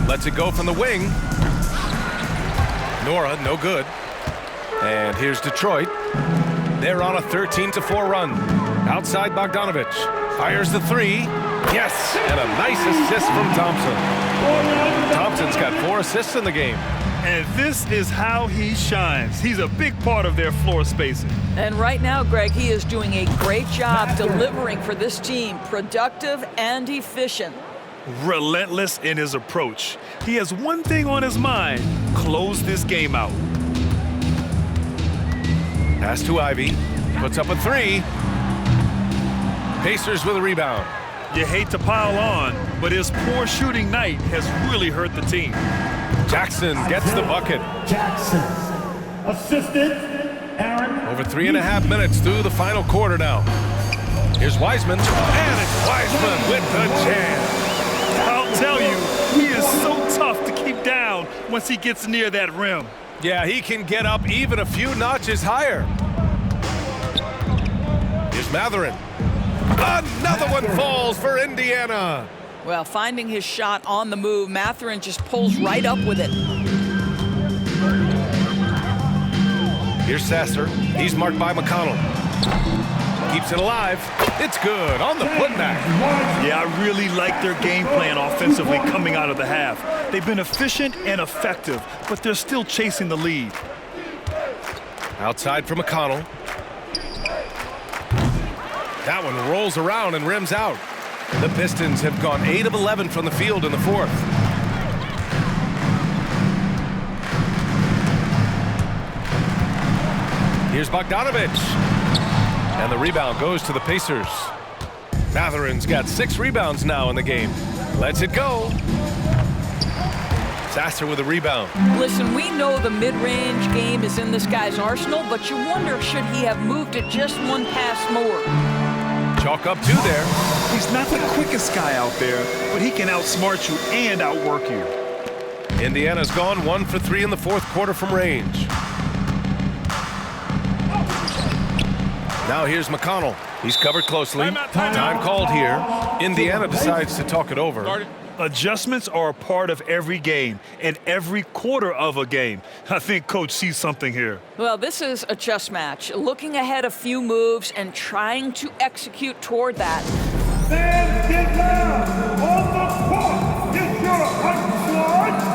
Lets it go from the wing. Nora, no good. And here's Detroit. They're on a 13-4 run. Outside Bogdanovich. Fires the 3. Yes, and a nice assist from Thompson. Thompson's got 4 assists in the game.
And this is how he shines. He's a big part of their floor spacing.
And right now, Greg, he is doing a great job delivering for this team. Productive and efficient.
Relentless in his approach. He has one thing on his mind: close this game out.
Pass to Ivy. Puts up a 3. Pacers with a rebound.
You hate to pile on, but his poor shooting night has really hurt the team.
Jackson gets the bucket.
Jackson. Assistant, Aaron.
Over 3.5 minutes through the final quarter now. Here's Wiseman. And it's Wiseman with the jam.
I'll tell you, he is so tough to keep down once he gets near that rim.
Yeah, he can get up even a few notches higher. Here's Mathurin. Another one falls for Indiana.
Well, finding his shot on the move, Mathurin just pulls right up with it.
Here's Sasser. He's marked by McConnell. Keeps it alive. It's good on the putback.
Yeah, I really like their game plan offensively coming out of the half. They've been efficient and effective, but they're still chasing the lead.
Outside for McConnell. That one rolls around and rims out. The Pistons have gone 8 of 11 from the field in the fourth. Here's Bogdanovich. And the rebound goes to the Pacers. Mathurin's got 6 rebounds now in the game. Lets it go. Sasser with a rebound.
Listen, we know the mid-range game is in this guy's arsenal, but you wonder, should he have moved it just one pass more?
Chalk up 2 there.
He's not the quickest guy out there, but he can outsmart you and outwork you.
Indiana's gone 1 for 3 in the fourth quarter from range. Now here's McConnell. He's covered closely. Time called here. Indiana decides to talk it over.
Adjustments are a part of every game and every quarter of a game. I think Coach sees something here.
Well, this is a chess match. Looking ahead a few moves and trying to execute toward that.
Fans, get down on the court. Get your hype squad.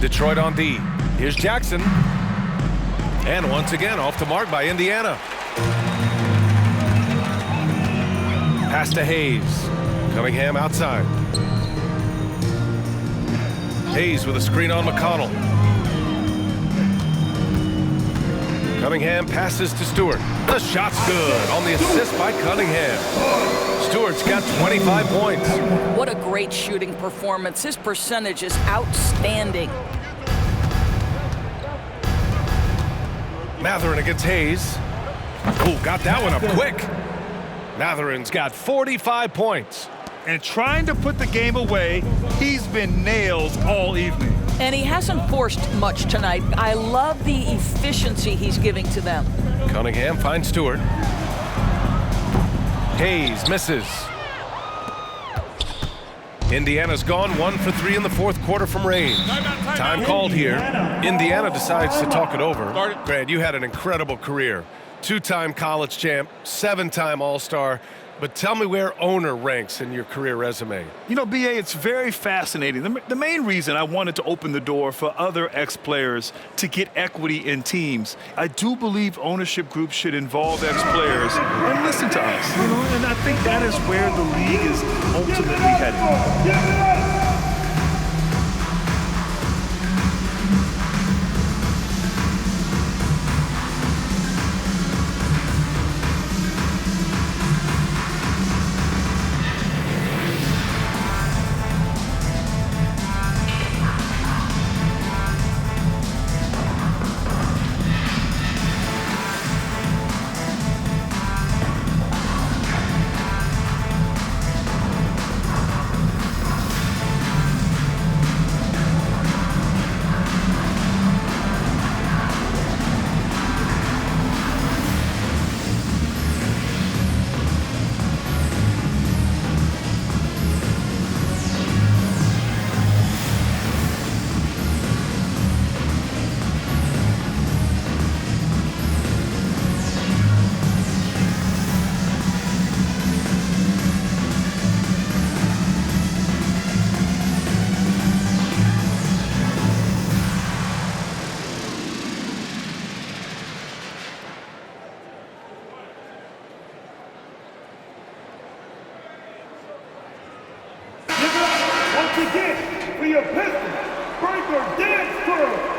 Detroit on D. Here's Jackson. And once again, off the mark by Indiana. Pass to Hayes. Cunningham outside. Hayes with a screen on McConnell. Cunningham passes to Stewart. The shot's good on the assist by Cunningham. Stewart's got 25 points.
What a great shooting performance. His percentage is outstanding.
Mathurin against Hayes. Oh, got that one up quick. Mathurin's got 45 points.
And trying to put the game away, he's been nails all evening.
And he hasn't forced much tonight. I love the efficiency he's giving to them.
Cunningham finds Stewart. Hayes misses. Indiana's gone 1 for 3 in the fourth quarter from range. Time called here. Indiana decides to talk it over. Grant, you had an incredible career. 2-time college champ, 7-time All-Star. But tell me where owner ranks in your career resume.
You know, B.A., it's very fascinating. The main reason I wanted to open the door for other ex-players to get equity in teams, I do believe ownership groups should involve ex-players and listen to us. You know, and I think that is where the league is ultimately headed.
the Pistons Breaker Dance Crew.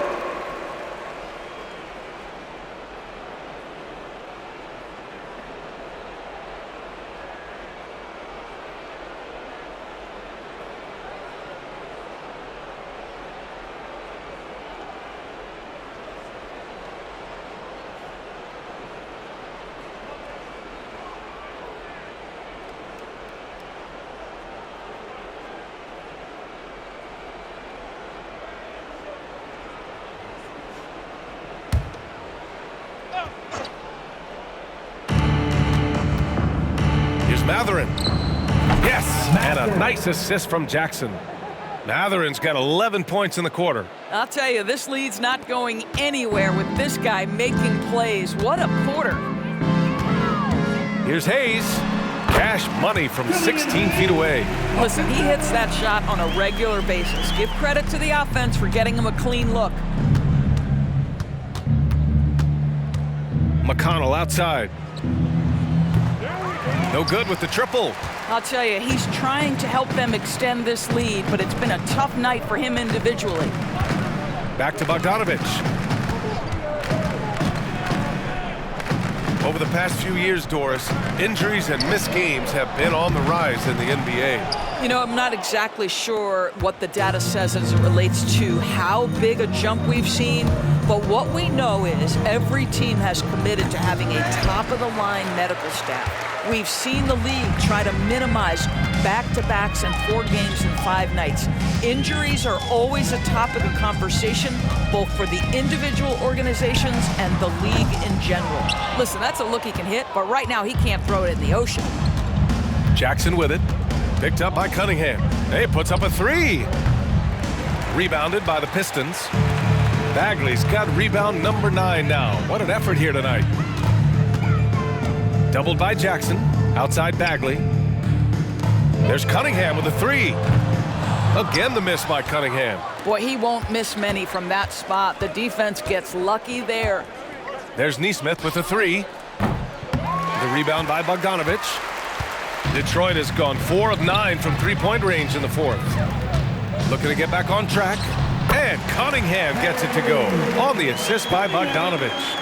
Matherin. Yes, and a nice assist from Jackson. Matherin's got 11 points in the quarter.
I'll tell you, this lead's not going anywhere with this guy making plays. What a quarter.
Here's Hayes. Cash money from 16 feet away.
Listen, he hits that shot on a regular basis. Give credit to the offense for getting him a clean look.
McConnell outside. No good with the triple.
I'll tell you, he's trying to help them extend this lead, but it's been a tough night for him individually.
Back to Bogdanovich. Over the past few years, Doris, injuries and missed games have been on the rise in the NBA.
You know, I'm not exactly sure what the data says as it relates to how big a jump we've seen, but what we know is every team has committed to having a top-of-the-line medical staff. We've seen the league try to minimize back-to-backs and 4 games in 5 nights. Injuries are always a topic of conversation, both for the individual organizations and the league in general. Listen, that's a look he can hit, but right now he can't throw it in the ocean.
Jackson with it. Picked up by Cunningham. He puts up a 3. Rebounded by the Pistons. Bagley's got rebound number 9 now. What an effort here tonight. Doubled by Jackson. Outside Bagley. There's Cunningham with a 3. Again the miss by Cunningham.
Boy, he won't miss many from that spot. The defense gets lucky there.
There's Nesmith with a 3. The rebound by Bogdanovich. Detroit has gone 4 of 9 from 3-point range in the 4th. Looking to get back on track. And Cunningham gets it to go on the assist by Bogdanovich.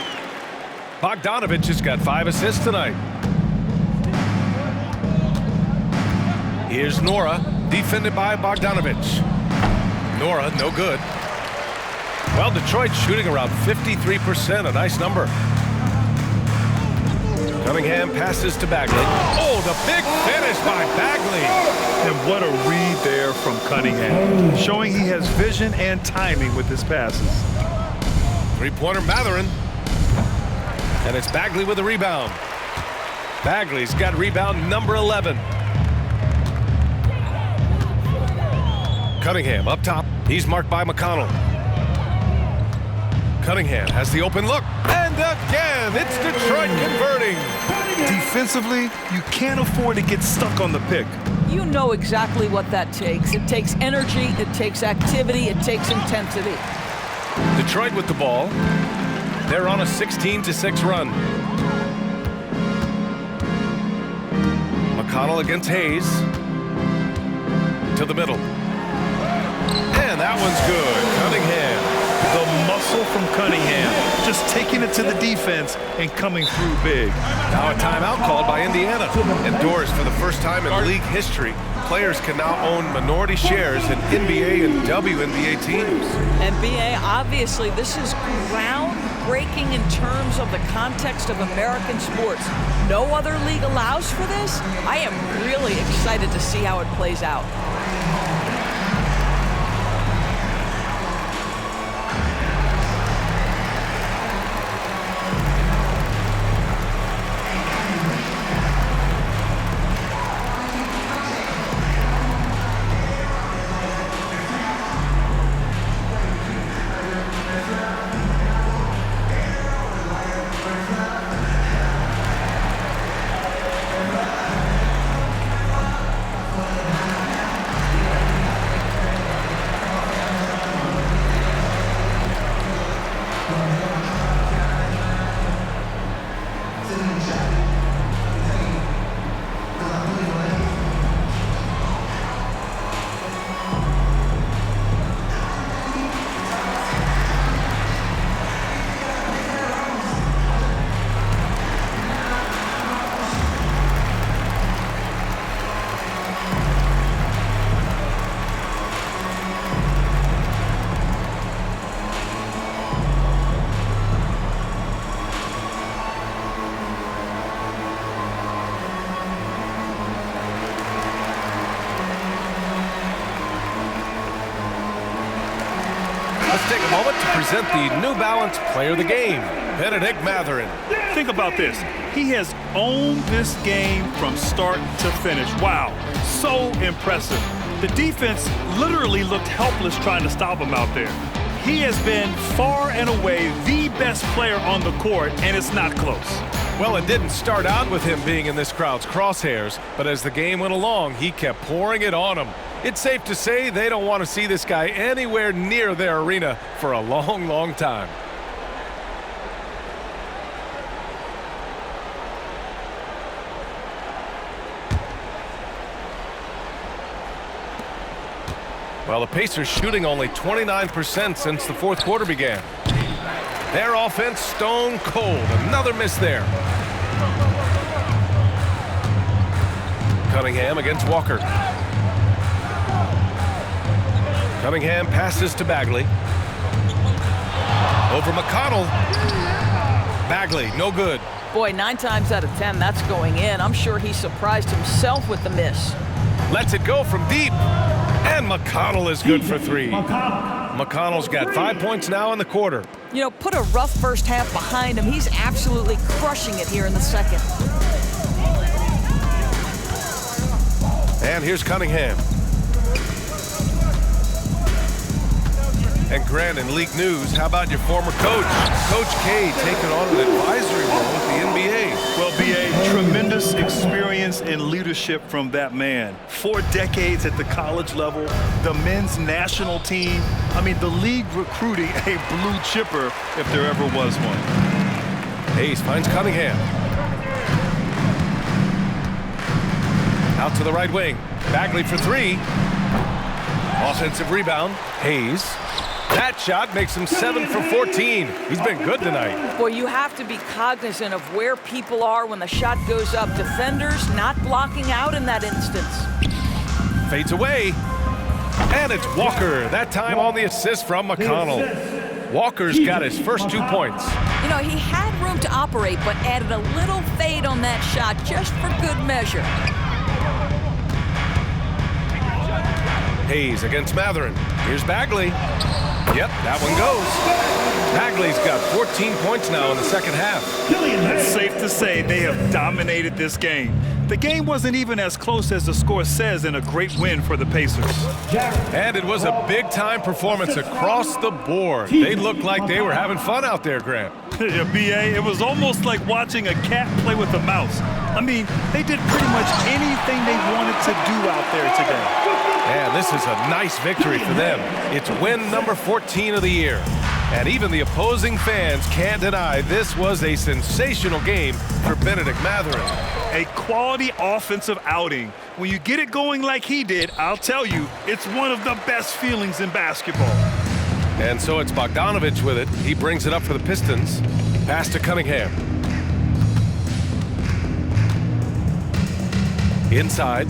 Bogdanovich has got 5 assists tonight. Here's Nora, defended by Bogdanovich. Nora, no good. Well, Detroit shooting around 53%, a nice number. Cunningham passes to Bagley. Oh, the big finish by Bagley.
And what a read there from Cunningham, showing he has vision and timing with his passes.
3-pointer Matherin. And it's Bagley with the rebound. Bagley's got rebound number 11. Cunningham up top. He's marked by McConnell. Cunningham has the open look. And again, it's Detroit converting.
Defensively, you can't afford to get stuck on the pick.
You know exactly what that takes. It takes energy, it takes activity, it takes intensity.
Detroit with the ball. They're on a 16-6 run. McConnell against Hayes. To the middle. And that one's good. Cunningham.
The muscle from Cunningham, just taking it to the defense and coming through big.
Now a timeout called by Indiana. And Doors, for the first time in league history, players can now own minority shares in NBA and WNBA teams.
And BA, obviously, this is groundbreaking in terms of the context of American sports. No other league allows for this. I am really excited to see how it plays out.
present the New Balance Player of the Game, Benedict Mathurin.
Think about this. He has owned this game from start to finish. Wow, so impressive. The defense literally looked helpless trying to stop him out there. He has been far and away the best player on the court, and it's not close.
Well, it didn't start out with him being in this crowd's crosshairs, but as the game went along, he kept pouring it on them. It's safe to say they don't want to see this guy anywhere near their arena for a long, long time. Well, the Pacers shooting only 29% since the fourth quarter began. Their offense stone cold. Another miss there. Cunningham against Walker. Cunningham passes to Bagley. Over McConnell. Bagley, no good.
Boy, 9 times out of 10, that's going in. I'm sure he surprised himself with the miss.
Lets it go from deep. And McConnell is good for 3. McConnell's got 5 points now in the quarter.
You know, put a rough first half behind him. He's absolutely crushing it here in the second.
And here's Cunningham. And Grant, in league news, how about your former coach? Coach K taking on an advisory role with the NBA.
Well, B.A., tremendous experience and leadership from that man. 4 decades at the college level, the men's national team. I mean, the league recruiting a blue chipper if there ever was one.
Hayes finds Cunningham. Out to the right wing. Bagley for 3. Offensive rebound. Hayes. That shot makes him 7 for 14. He's been good tonight.
Boy, you have to be cognizant of where people are when the shot goes up. Defenders not blocking out in that instance.
Fades away. And it's Walker. That time on the assist from McConnell. Walker's got his first 2 points.
You know, he had room to operate, but added a little fade on that shot just for good measure.
Hayes against Mathurin. Here's Bagley. Yep, that one goes. Bagley's got 14 points now in the second half.
It's safe to say they have dominated this game. The game wasn't even as close as the score says in a great win for the Pacers.
And it was a big-time performance across the board. They looked like they were having fun out there, Grant.
Yeah, B.A., it was almost like watching a cat play with a mouse. I mean, they did pretty much anything they wanted to do out there today.
Yeah, this is a nice victory for them. It's win number 14 of the year. And even the opposing fans can't deny this was a sensational game for Benedict Mathurin.
A quality offensive outing. When you get it going like he did, I'll tell you, it's one of the best feelings in basketball.
And so it's Bogdanovich with it. He brings it up for the Pistons. Pass to Cunningham. Inside.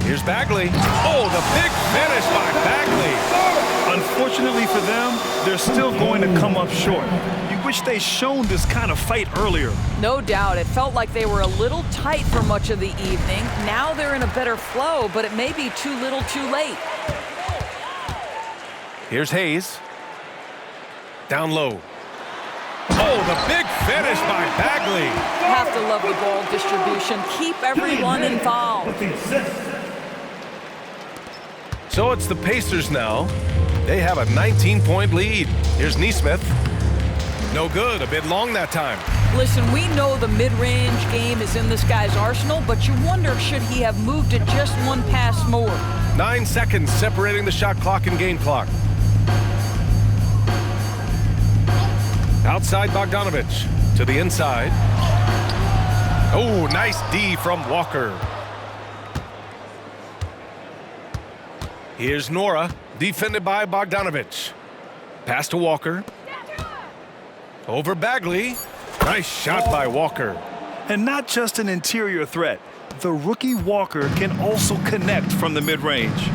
Here's Bagley. Oh, the big finish by Bagley.
Unfortunately for them, they're still going to come up short. You wish they'd shown this kind of fight earlier.
No doubt. It felt like they were a little tight for much of the evening. Now they're in a better flow, but it may be too little too late.
Here's Hayes. Down low. Oh, the big finish by Bagley.
You have to love the ball distribution. Keep everyone involved.
So it's the Pacers now. They have a 19-point lead. Here's Nesmith. No good. A bit long that time.
Listen, we know the mid-range game is in this guy's arsenal, but you wonder, should he have moved it just one pass more?
9 seconds separating the shot clock and game clock. Outside Bogdanovich. To the inside. Oh, nice D from Walker. Here's Nora, defended by Bogdanovich. Pass to Walker. Over Bagley. Nice shot by Walker.
And not just an interior threat. The rookie Walker can also connect from the mid-range.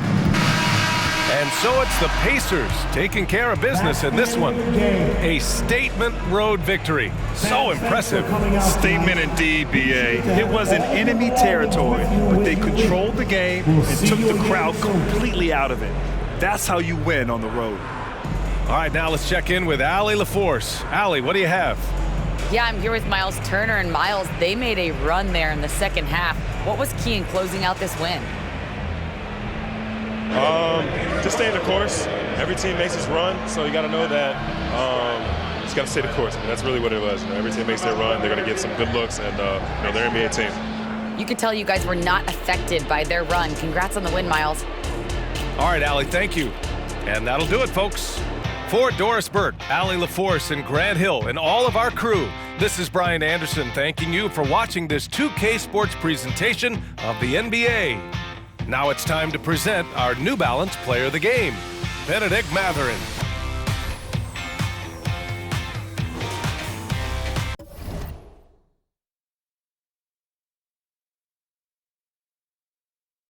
And so it's the Pacers taking care of business in this one. A statement road victory. So impressive.
Statement indeed, B.A. It was in enemy territory, but they controlled the game and took the crowd completely out of it. That's how you win on the road.
All right, now let's check in with Allie LaForce. Allie, what do you have?
Yeah, I'm here with Miles Turner, and Miles, they made a run there in the second half. What was key in closing out this win?
Just stay the course. Every team makes its run, so you got to know that just got to stay the course. I mean, that's really what it was. Every team makes their run. They're going to get some good looks, and they're an NBA team.
You could tell you guys were not affected by their run. Congrats on the win, Miles.
All right, Allie, thank you. And that'll do it, folks. For Doris Burt, Allie LaForce, and Grant Hill, and all of our crew, this is Brian Anderson thanking you for watching this 2K Sports presentation of the NBA. Now it's time to present our New Balance Player of the Game, Benedict Matherin.